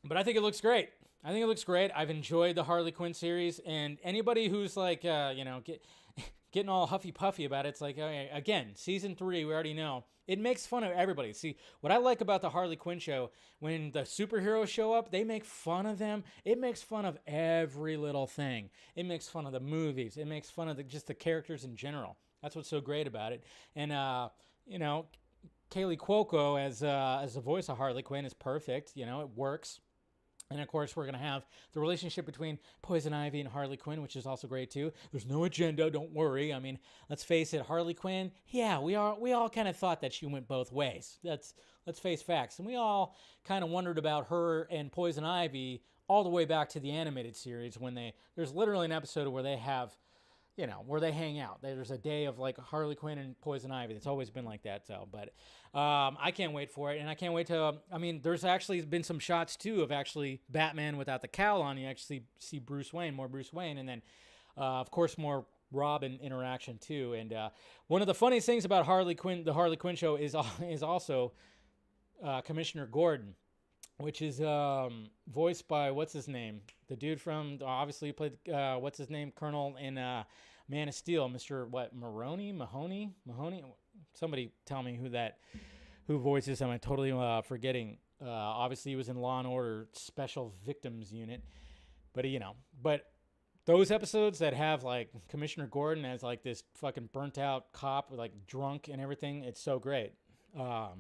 But I think it looks great. I've enjoyed the Harley Quinn series. And anybody who's like, getting all huffy puffy about it, it's like, okay, again, season 3, we already know. It makes fun of everybody. See, what I like about the Harley Quinn show, when the superheroes show up, they make fun of them. It makes fun of every little thing. It makes fun of the movies. It makes fun of just the characters in general. That's what's so great about it. And, Kaylee Cuoco as the voice of Harley Quinn is perfect. It works. And, of course, we're going to have the relationship between Poison Ivy and Harley Quinn, which is also great, too. There's no agenda. Don't worry. I mean, let's face it. Harley Quinn, yeah, we all kind of thought that she went both ways. Let's face facts. And we all kind of wondered about her and Poison Ivy all the way back to the animated series when there's literally an episode where they have, where they hang out. There's a day of, like, Harley Quinn and Poison Ivy. It's always been like that, so. But I can't wait for it, and I can't wait to, there's actually been some shots, too, of actually Batman without the cowl on. You actually see more Bruce Wayne, and then, of course, more Robin interaction, too. And one of the funniest things about the Harley Quinn show is also Commissioner Gordon, which is voiced by, what's his name? The dude from, obviously played, what's his name? Colonel in Man of Steel, Mr. Mahoney? Somebody tell me who voices him. I'm totally forgetting. Obviously, he was in Law & Order Special Victims Unit. But, but those episodes that have, like, Commissioner Gordon as, like, this fucking burnt-out cop, like, drunk and everything, it's so great. But,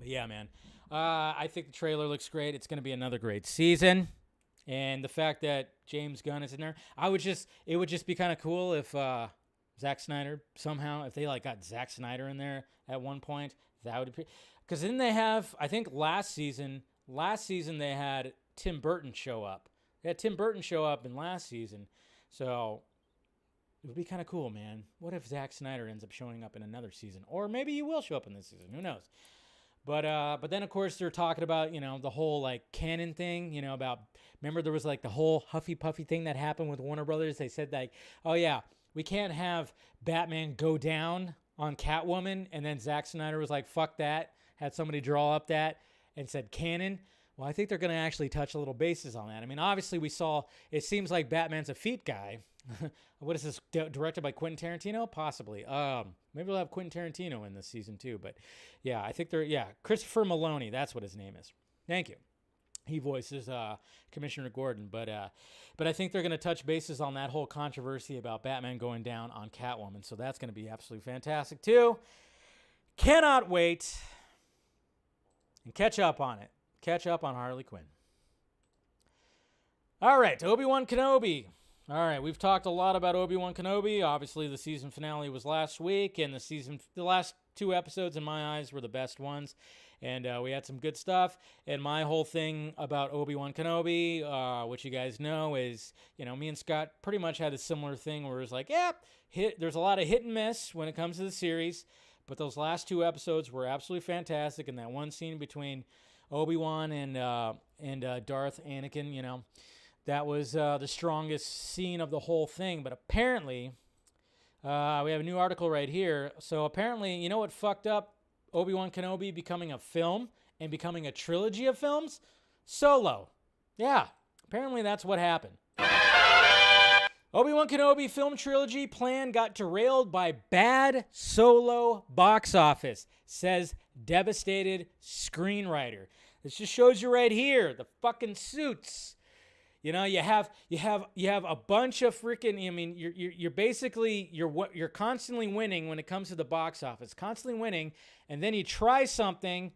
yeah, man. I think the trailer looks great. It's going to be another great season. And the fact that James Gunn is in there, it would just be kind of cool if Zack Snyder somehow, if they like got Zack Snyder in there at one point, that would be, because then they have, I think last season they had Tim Burton show up. They had Tim Burton show up in last season. So it would be kind of cool, man. What if Zack Snyder ends up showing up in another season? Or maybe he will show up in this season. Who knows? But then, of course, they're talking about, the whole, like, canon thing, about, remember there was, like, the whole Huffy Puffy thing that happened with Warner Brothers? They said, like, oh, yeah, we can't have Batman go down on Catwoman. And then Zack Snyder was like, fuck that. Had somebody draw up that and said canon. Well, I think they're going to actually touch a little bases on that. I mean, obviously, it seems like Batman's a feet guy. What is this, directed by Quentin Tarantino? Possibly. Maybe we'll have Quentin Tarantino in this season too. But yeah, I think Christopher Maloney, that's what his name is. Thank you. He voices Commissioner Gordon. But I think they're going to touch bases on that whole controversy about Batman going down on Catwoman. So that's going to be absolutely fantastic too. Cannot wait. And catch up on it. Catch up on Harley Quinn. All right, Obi-Wan Kenobi. All right, we've talked a lot about Obi-Wan Kenobi. Obviously, the season finale was last week, and the last 2 episodes, in my eyes, were the best ones. And we had some good stuff. And my whole thing about Obi-Wan Kenobi, which you guys know, is, me and Scott pretty much had a similar thing where it was like, there's a lot of hit and miss when it comes to the series. But those last 2 episodes were absolutely fantastic. And that one scene between Obi-Wan and Darth Anakin, that was the strongest scene of the whole thing. But apparently, we have a new article right here. So apparently, you know what fucked up Obi-Wan Kenobi becoming a film and becoming a trilogy of films? Solo. Yeah, apparently that's what happened. Obi-Wan Kenobi film trilogy plan got derailed by bad Solo box office, says devastated screenwriter. This just shows you right here, the fucking suits. You know, you have a bunch of freaking. I mean, you're basically you're constantly winning when it comes to the box office, constantly winning, and then you try something,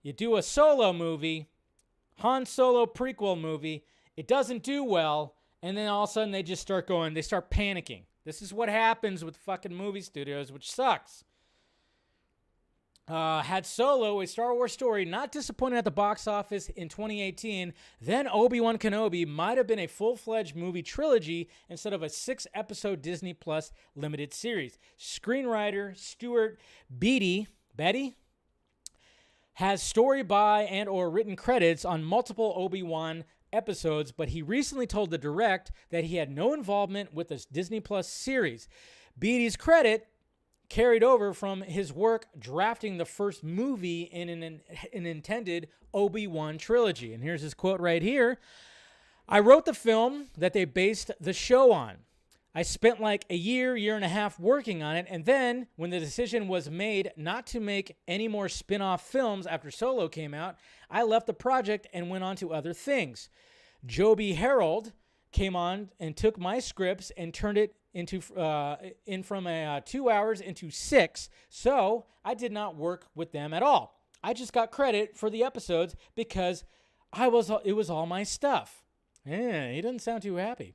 you do a Solo movie, Han Solo prequel movie, it doesn't do well. And then all of a sudden they start panicking. This is what happens with fucking movie studios, which sucks. Had Solo, a Star Wars story, not disappointed at the box office in 2018, then Obi-Wan Kenobi might have been a full-fledged movie trilogy instead of a 6-episode Disney Plus limited series. Screenwriter Stuart Beattie has story by and or written credits on multiple Obi-Wan episodes, but he recently told The Direct that he had no involvement with the Disney Plus series. Beattie's credit carried over from his work drafting the first movie in an intended Obi-Wan trilogy. And here's his quote right here. I wrote the film that they based the show on. I spent like a year and a half working on it, and then when the decision was made not to make any more spin-off films after Solo came out, I left the project and went on to other things. Joby Harold came on and took my scripts and turned it into from 2 hours into 6, so I did not work with them at all. I just got credit for the episodes because it was all my stuff. Yeah, he doesn't sound too happy.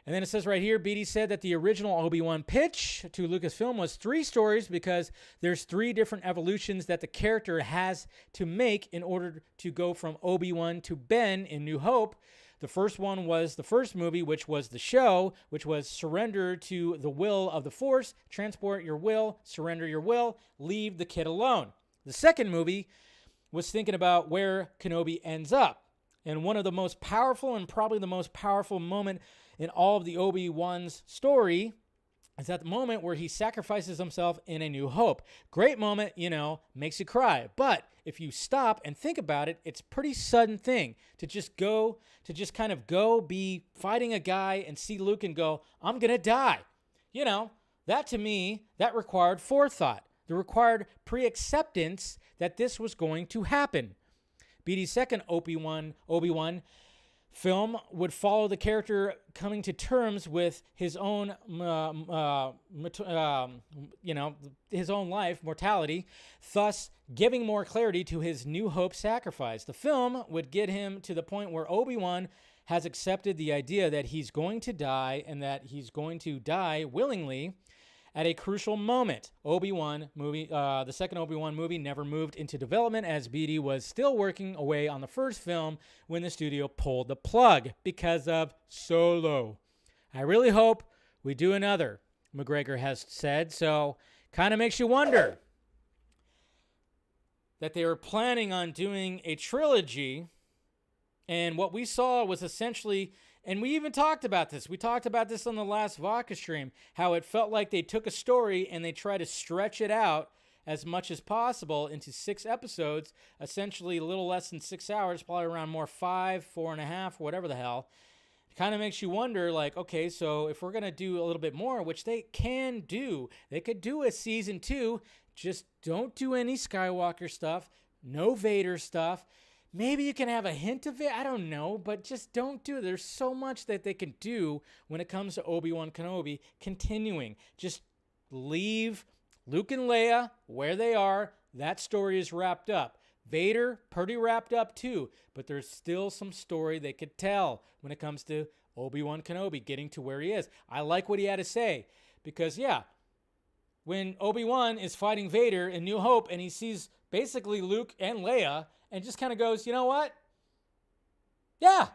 And then it says right here, Beattie said that the original Obi-Wan pitch to Lucasfilm was 3 stories because there's 3 different evolutions that the character has to make in order to go from Obi-Wan to Ben in New Hope. The first one was the first movie, which was the show, which was surrender to the will of the Force, transport your will, surrender your will, leave the kid alone. The second movie was thinking about where Kenobi ends up. And one of the most powerful and probably the most powerful moment in all of the Obi-Wan's story is at the moment where he sacrifices himself in A New Hope. Great moment, makes you cry. But if you stop and think about it, it's a pretty sudden thing to just kind of go be fighting a guy and see Luke and go, I'm going to die. That to me, that required forethought. It required pre-acceptance that this was going to happen. Beattie's second Obi-Wan film would follow the character coming to terms with his own, his own life, mortality, thus giving more clarity to his New Hope sacrifice. The film would get him to the point where Obi-Wan has accepted the idea that he's going to die and that he's going to die willingly at a crucial moment. The second Obi-Wan movie never moved into development as Beattie was still working away on the first film when the studio pulled the plug because of Solo. I really hope we do another, McGregor has said, so kind of makes you wonder that they were planning on doing a trilogy, and what we saw was essentially... And we even talked about this. We talked about this on the last Vodka stream, how it felt like they took a story and they tried to stretch it out as much as possible into 6 episodes, essentially a little less than 6 hours, probably around more 5, 4.5, whatever the hell. It kind of makes you wonder, like, okay, so if we're going to do a little bit more, which they can do, they could do a season 2, just don't do any Skywalker stuff, no Vader stuff. Maybe you can have a hint of it. I don't know, but just don't do it. There's so much that they can do when it comes to Obi-Wan Kenobi continuing. Just leave Luke and Leia where they are. That story is wrapped up. Vader, pretty wrapped up too, but there's still some story they could tell when it comes to Obi-Wan Kenobi getting to where he is. I like what he had to say because, when Obi-Wan is fighting Vader in New Hope and he sees basically Luke and Leia, and just kind of goes, you know what? Yeah,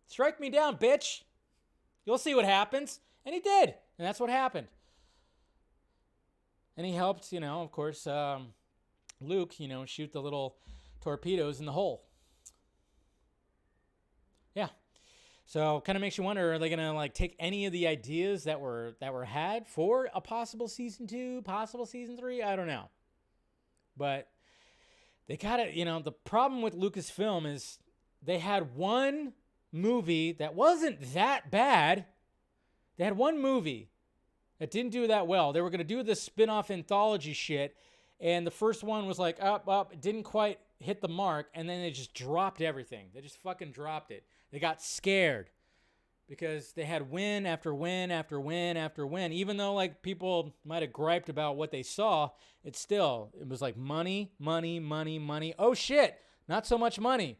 strike me down, bitch. You'll see what happens. And he did. And that's what happened. And he helped, of course, Luke, shoot the little torpedoes in the hole. Yeah. So kind of makes you wonder, are they going to take any of the ideas that were had for a possible season 2, possible season 3? I don't know. But they got it, the problem with Lucasfilm is they had one movie that wasn't that bad, They had one movie that didn't do that well. They were going to do this spin-off anthology shit, and the first one was like up, it didn't quite hit the mark, and then they just dropped everything. They just fucking dropped it. They got scared because they had win after win after win after win. Even though like people might have griped about what they saw, it was like money, money, money, money. Oh shit, not so much money.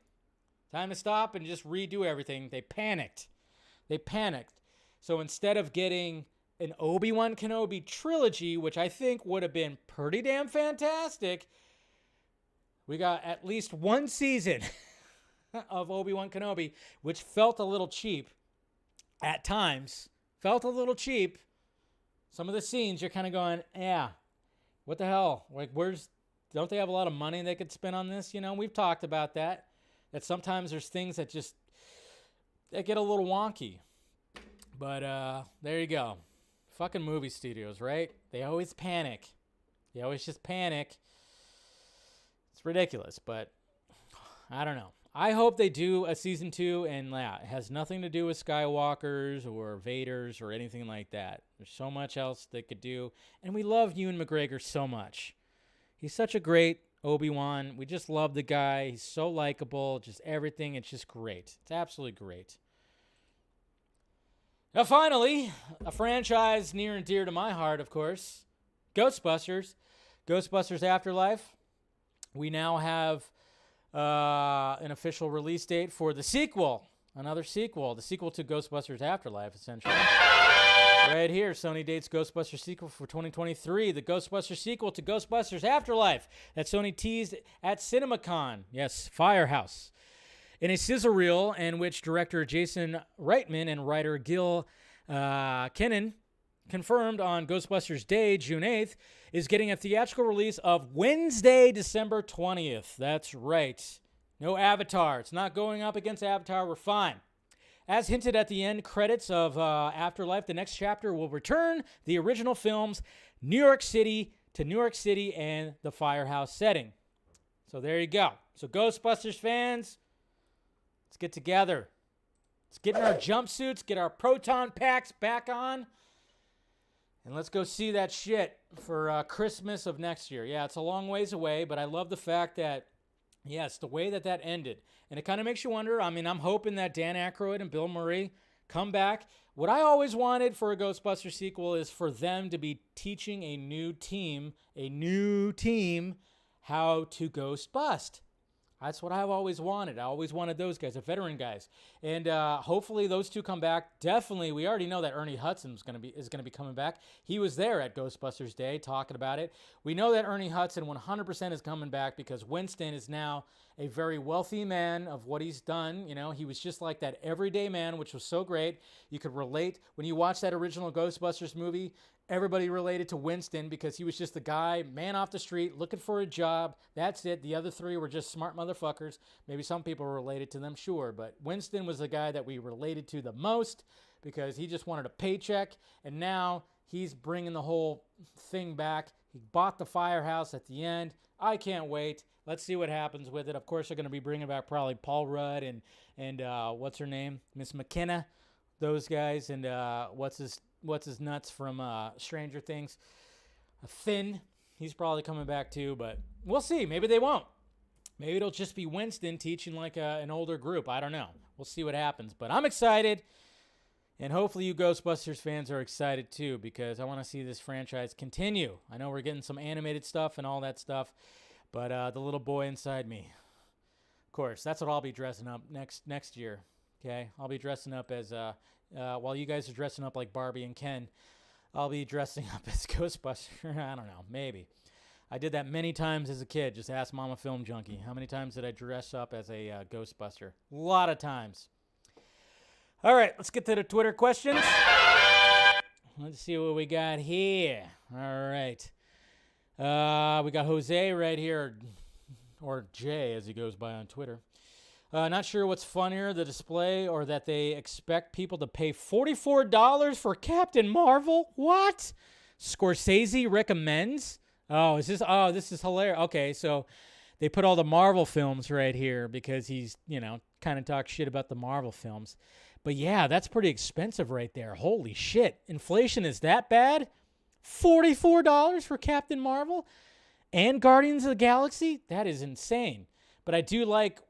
Time to stop and just redo everything. They panicked. So instead of getting an Obi-Wan Kenobi trilogy, which I think would have been pretty damn fantastic, we got at least one season of Obi-Wan Kenobi, which felt a little cheap at times. Felt a little cheap. Some of the scenes you're kind of going, yeah, what the hell? Like, don't they have a lot of money they could spend on this? You know, we've talked about that sometimes there's things that get a little wonky. But there you go. Fucking movie studios, right? They always panic. They always just panic. It's ridiculous, but I don't know. I hope they do a season 2, and yeah, it has nothing to do with Skywalkers or Vaders or anything like that. There's so much else they could do, and we love Ewan McGregor so much. He's such a great Obi-Wan. We just love the guy. He's so likable. Just everything. It's just great. It's absolutely great. Now, finally, a franchise near and dear to my heart, of course, Ghostbusters. Ghostbusters Afterlife. We now have an official release date for the sequel. Another sequel. The sequel to Ghostbusters Afterlife, essentially. Right here, Sony dates Ghostbusters sequel for 2023. The Ghostbusters sequel to Ghostbusters Afterlife that Sony teased at CinemaCon. Yes, Firehouse. In a sizzle reel in which director Jason Reitman and writer Gil Kenan confirmed on Ghostbusters Day, June 8th, is getting a theatrical release of Wednesday, December 20th. That's right. No Avatar. It's not going up against Avatar. We're fine. As hinted at the end credits of Afterlife, the next chapter will return the original film's New York City and the Firehouse setting. So there you go. So Ghostbusters fans, let's get together. Let's get in our jumpsuits, get our proton packs back on, and let's go see that shit for Christmas of next year. Yeah, it's a long ways away, but I love the fact that, yes, the way that ended. And it kind of makes you wonder. I mean, I'm hoping that Dan Aykroyd and Bill Murray come back. What I always wanted for a Ghostbusters sequel is for them to be teaching a new team how to ghost bust. That's what I've always wanted. I always wanted those guys, the veteran guys. And hopefully those two come back. Definitely, we already know that Ernie Hudson is going to be coming back. He was there at Ghostbusters Day talking about it. We know that Ernie Hudson 100% is coming back because Winston is now a very wealthy man of what he's done. You know, he was just like that everyday man, which was so great. You could relate. When you watch that original Ghostbusters movie, everybody related to Winston because he was just the guy, man off the street, looking for a job. That's it. The other three were just smart motherfuckers. Maybe some people related to them, sure. But Winston was the guy that we related to the most because he just wanted a paycheck. And now he's bringing the whole thing back. He bought the Firehouse at the end. I can't wait. Let's see what happens with it. Of course, they're going to be bringing back probably Paul Rudd and what's her name? Miss McKenna. Those guys. And what's his nuts from Stranger Things? Finn, he's probably coming back too, but we'll see. Maybe they won't. Maybe it'll just be Winston teaching like an older group. I don't know. We'll see what happens. But I'm excited, and hopefully you Ghostbusters fans are excited too because I want to see this franchise continue. I know we're getting some animated stuff and all that stuff, but the little boy inside me, of course, that's what I'll be dressing up next year. Okay, I'll be dressing up as while you guys are dressing up like Barbie and Ken, I'll be dressing up as Ghostbuster. I don't know, maybe. I did that many times as a kid. Just ask Mama Film Junkie. How many times did I dress up as a Ghostbuster? A lot of times. All right, let's get to the Twitter questions. Let's see what we got here. All right. We got Jose right here, or Jay as he goes by on Twitter. Not sure what's funnier, the display or that they expect people to pay $44 for Captain Marvel? What? Scorsese recommends? This is hilarious. Okay, so they put all the Marvel films right here because he's, kind of talks shit about the Marvel films. But yeah, that's pretty expensive right there. Holy shit. Inflation is that bad? $44 for Captain Marvel and Guardians of the Galaxy? That is insane. But I do like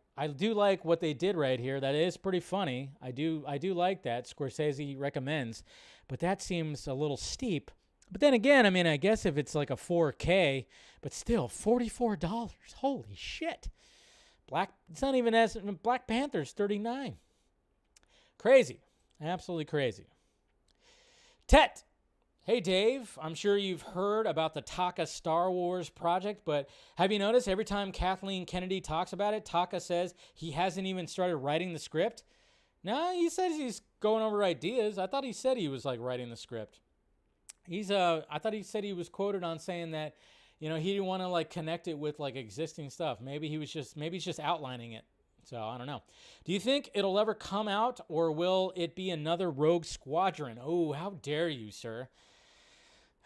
what they did right here. That is pretty funny. I do like that. Scorsese recommends. But that seems a little steep. But then again, I mean, I guess if it's like a 4K, but still $44. Holy shit. It's not even as Black Panther's $39. Crazy. Absolutely crazy. Tet. Hey, Dave. I'm sure you've heard about the Taka Star Wars project, but have you noticed every time Kathleen Kennedy talks about it, Taka says he hasn't even started writing the script? No, he says he's going over ideas. I thought he said he was like writing the script. I thought he said he was quoted on saying that, he didn't want to like connect it with like existing stuff. Maybe he's just outlining it. So I don't know. Do you think it'll ever come out, or will it be another Rogue Squadron? Oh, how dare you, sir?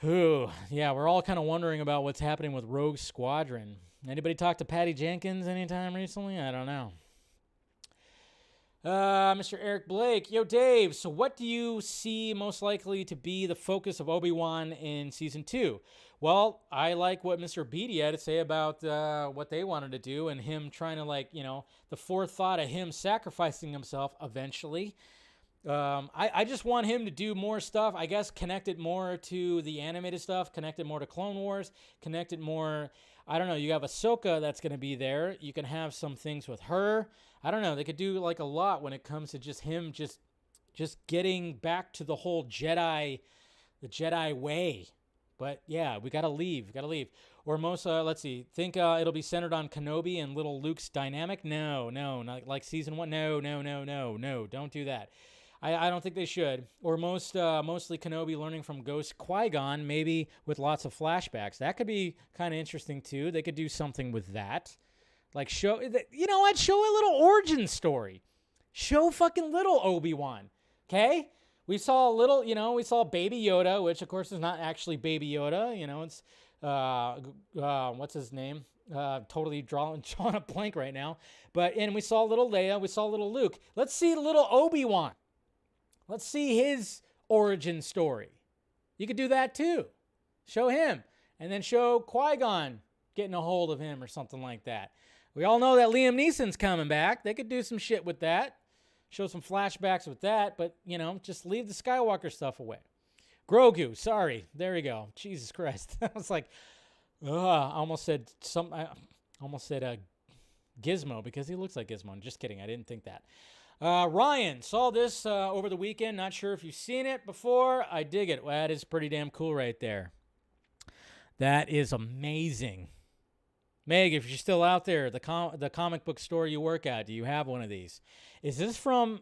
Ooh, yeah, we're all kind of wondering about what's happening with Rogue Squadron. Anybody talk to Patty Jenkins anytime recently? I don't know. Mr. Eric Blake. Yo, Dave, so what do you see most likely to be the focus of Obi-Wan in Season 2? Well, I like what Mr. Beatty had to say about what they wanted to do and him trying to, the forethought of him sacrificing himself eventually. I just want him to do more stuff, I guess, connect it more to the animated stuff, connect it more to Clone Wars, connect it more, I don't know, you have Ahsoka that's going to be there. You can have some things with her. I don't know, they could do like a lot when it comes to just him just getting back to the whole the Jedi way. But yeah, we got to leave. Or most, let's see, think it'll be centered on Kenobi and little Luke's dynamic? No, not like Season 1. No, don't do that. I don't think they should. Or mostly Kenobi learning from Ghost Qui-Gon, maybe with lots of flashbacks. That could be kind of interesting too. They could do something with that. Like show a little origin story. Show fucking little Obi-Wan, okay? We saw a little, we saw Baby Yoda, which of course is not actually Baby Yoda. It's, what's his name? Totally drawing a blank right now. And we saw little Leia, we saw little Luke. Let's see little Obi-Wan. Let's see his origin story. You could do that too. Show him. And then show Qui-Gon getting a hold of him or something like that. We all know that Liam Neeson's coming back. They could do some shit with that. Show some flashbacks with that. But, just leave the Skywalker stuff away. Grogu, sorry. There we go. Jesus Christ. I was like, I almost said Gizmo because he looks like Gizmo. Just kidding. I didn't think that. Ryan, saw this over the weekend. Not sure if you've seen it before. I dig it. Well, that is pretty damn cool right there. That is amazing. Meg, if you're still out there, the comic book store you work at, do you have one of these? Is this from,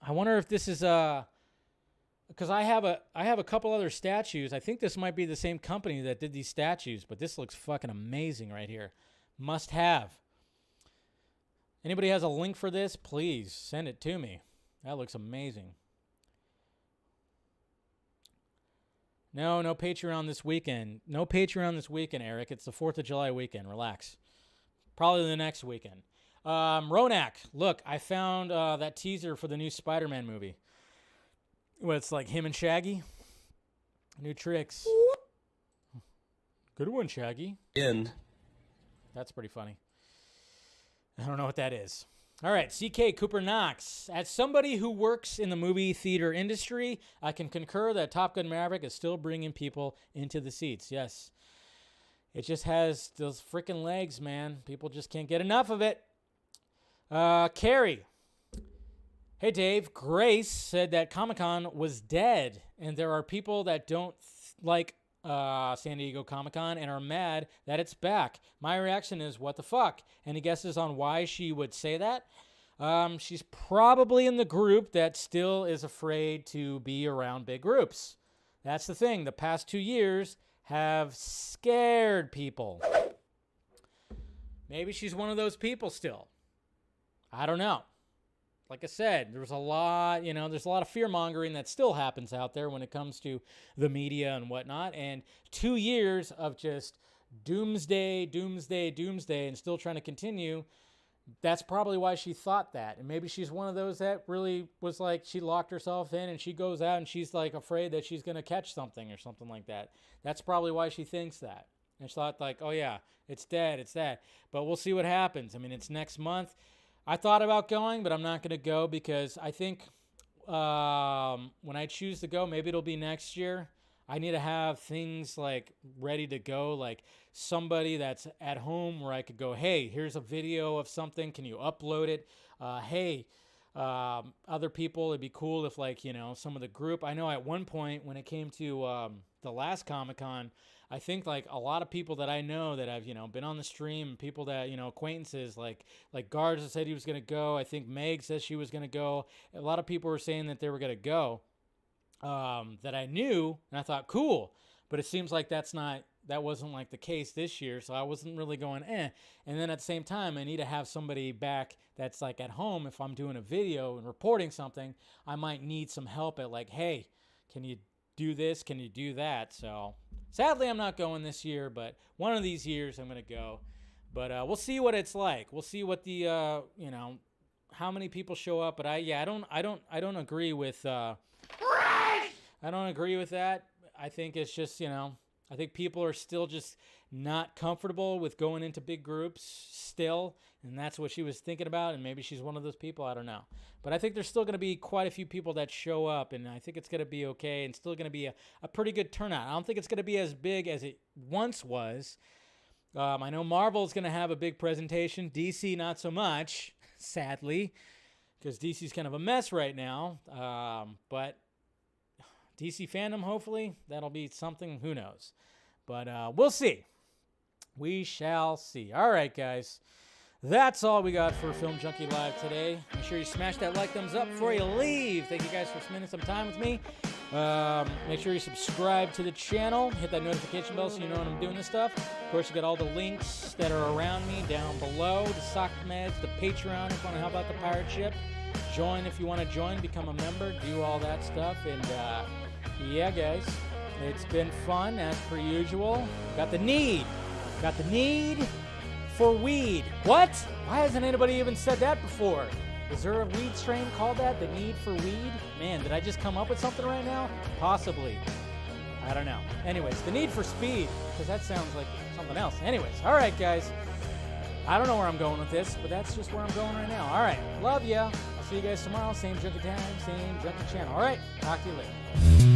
I wonder if this is, because I have a couple other statues. I think this might be the same company that did these statues, but this looks fucking amazing right here. Must have. Anybody has a link for this, please send it to me. That looks amazing. No Patreon this weekend. No Patreon this weekend, Eric. It's the 4th of July weekend. Relax. Probably the next weekend. Ronak, look, I found that teaser for the new Spider-Man movie. Well, it's like him and Shaggy. New tricks. Good one, Shaggy. That's pretty funny. I don't know what that is. All right, CK Cooper Knox. As somebody who works in the movie theater industry, I can concur that Top Gun Maverick is still bringing people into the seats. Yes. It just has those freaking legs, man. People just can't get enough of it. Carrie. Hey, Dave. Grace said that Comic-Con was dead, and there are people that don't like San Diego Comic-Con and are mad that it's back. My reaction is, what the fuck? Any guesses on why she would say that? She's probably in the group that still is afraid to be around big groups. That's the thing. The past 2 years have scared people. Maybe she's one of those people still. I don't know. Like I said, there's a lot of fear-mongering that still happens out there when it comes to the media and whatnot. And 2 years of just doomsday, and still trying to continue. that's probably why she thought that. And maybe she's one of those that really was like, she locked herself in and she goes out and she's like afraid that she's going to catch something or something like that. That's probably why she thinks that. And she thought like, oh yeah, it's dead, it's that. But we'll see what happens. I mean, it's next month. I thought about going, but I'm not going to go because I think when I choose to go, maybe it'll be next year. I need to have things like ready to go, like somebody that's at home where I could go, hey, here's a video of something. Can you upload it? Hey, other people, it'd be cool if like, you know, some of the group. I know at one point when it came to the last Comic-Con, I think like a lot of people that I know that have, you know, been on the stream, people that, you know, acquaintances, like Garza said he was going to go. I think Meg says she was going to go. A lot of people were saying that they were going to go. That I knew, and I thought, cool. But it seems like that wasn't like the case this year, so I wasn't really going, And then at the same time, I need to have somebody back that's like at home. If I'm doing a video and reporting something, I might need some help at like, hey, can you do this? Can you do that? So sadly, I'm not going this year, but one of these years I'm going to go. But we'll see what it's like. We'll see what the, you know, how many people show up. But I don't agree with, I don't agree with that. I think it's just, you know, I think people are still just not comfortable with going into big groups still, and that's what she was thinking about, and maybe she's one of those people, I don't know. But I think there's still going to be quite a few people that show up, and I think it's going to be okay, and still going to be a pretty good turnout. I don't think it's going to be as big as it once was. I know Marvel's going to have a big presentation. DC, not so much, sadly, because DC's kind of a mess right now, but DC fandom, hopefully, that'll be something, who knows. But we'll see. We shall see. All right, guys. That's all we got for Film Junkie Live today. Make sure you smash that like, thumbs up before you leave. Thank you guys for spending some time with me. Make sure you subscribe to the channel. Hit that notification bell so you know when I'm doing this stuff. Of course, you got all the links that are around me down below. The sock meds, the Patreon if you want to help out the pirate ship. Join if you want to join. Become a member. Do all that stuff. And yeah, guys, it's been fun as per usual. Got the need for weed. What? Why hasn't anybody even said that before? Is there a weed strain called that? The need for weed? Man, did I just come up with something right now? Possibly. I don't know. Anyways, the need for speed, because that sounds like something else. Anyways, all right, guys. I don't know where I'm going with this, but that's just where I'm going right now. All right, love ya. I'll see you guys tomorrow. Same Junkie time, same Junkie channel. All right, talk to you later.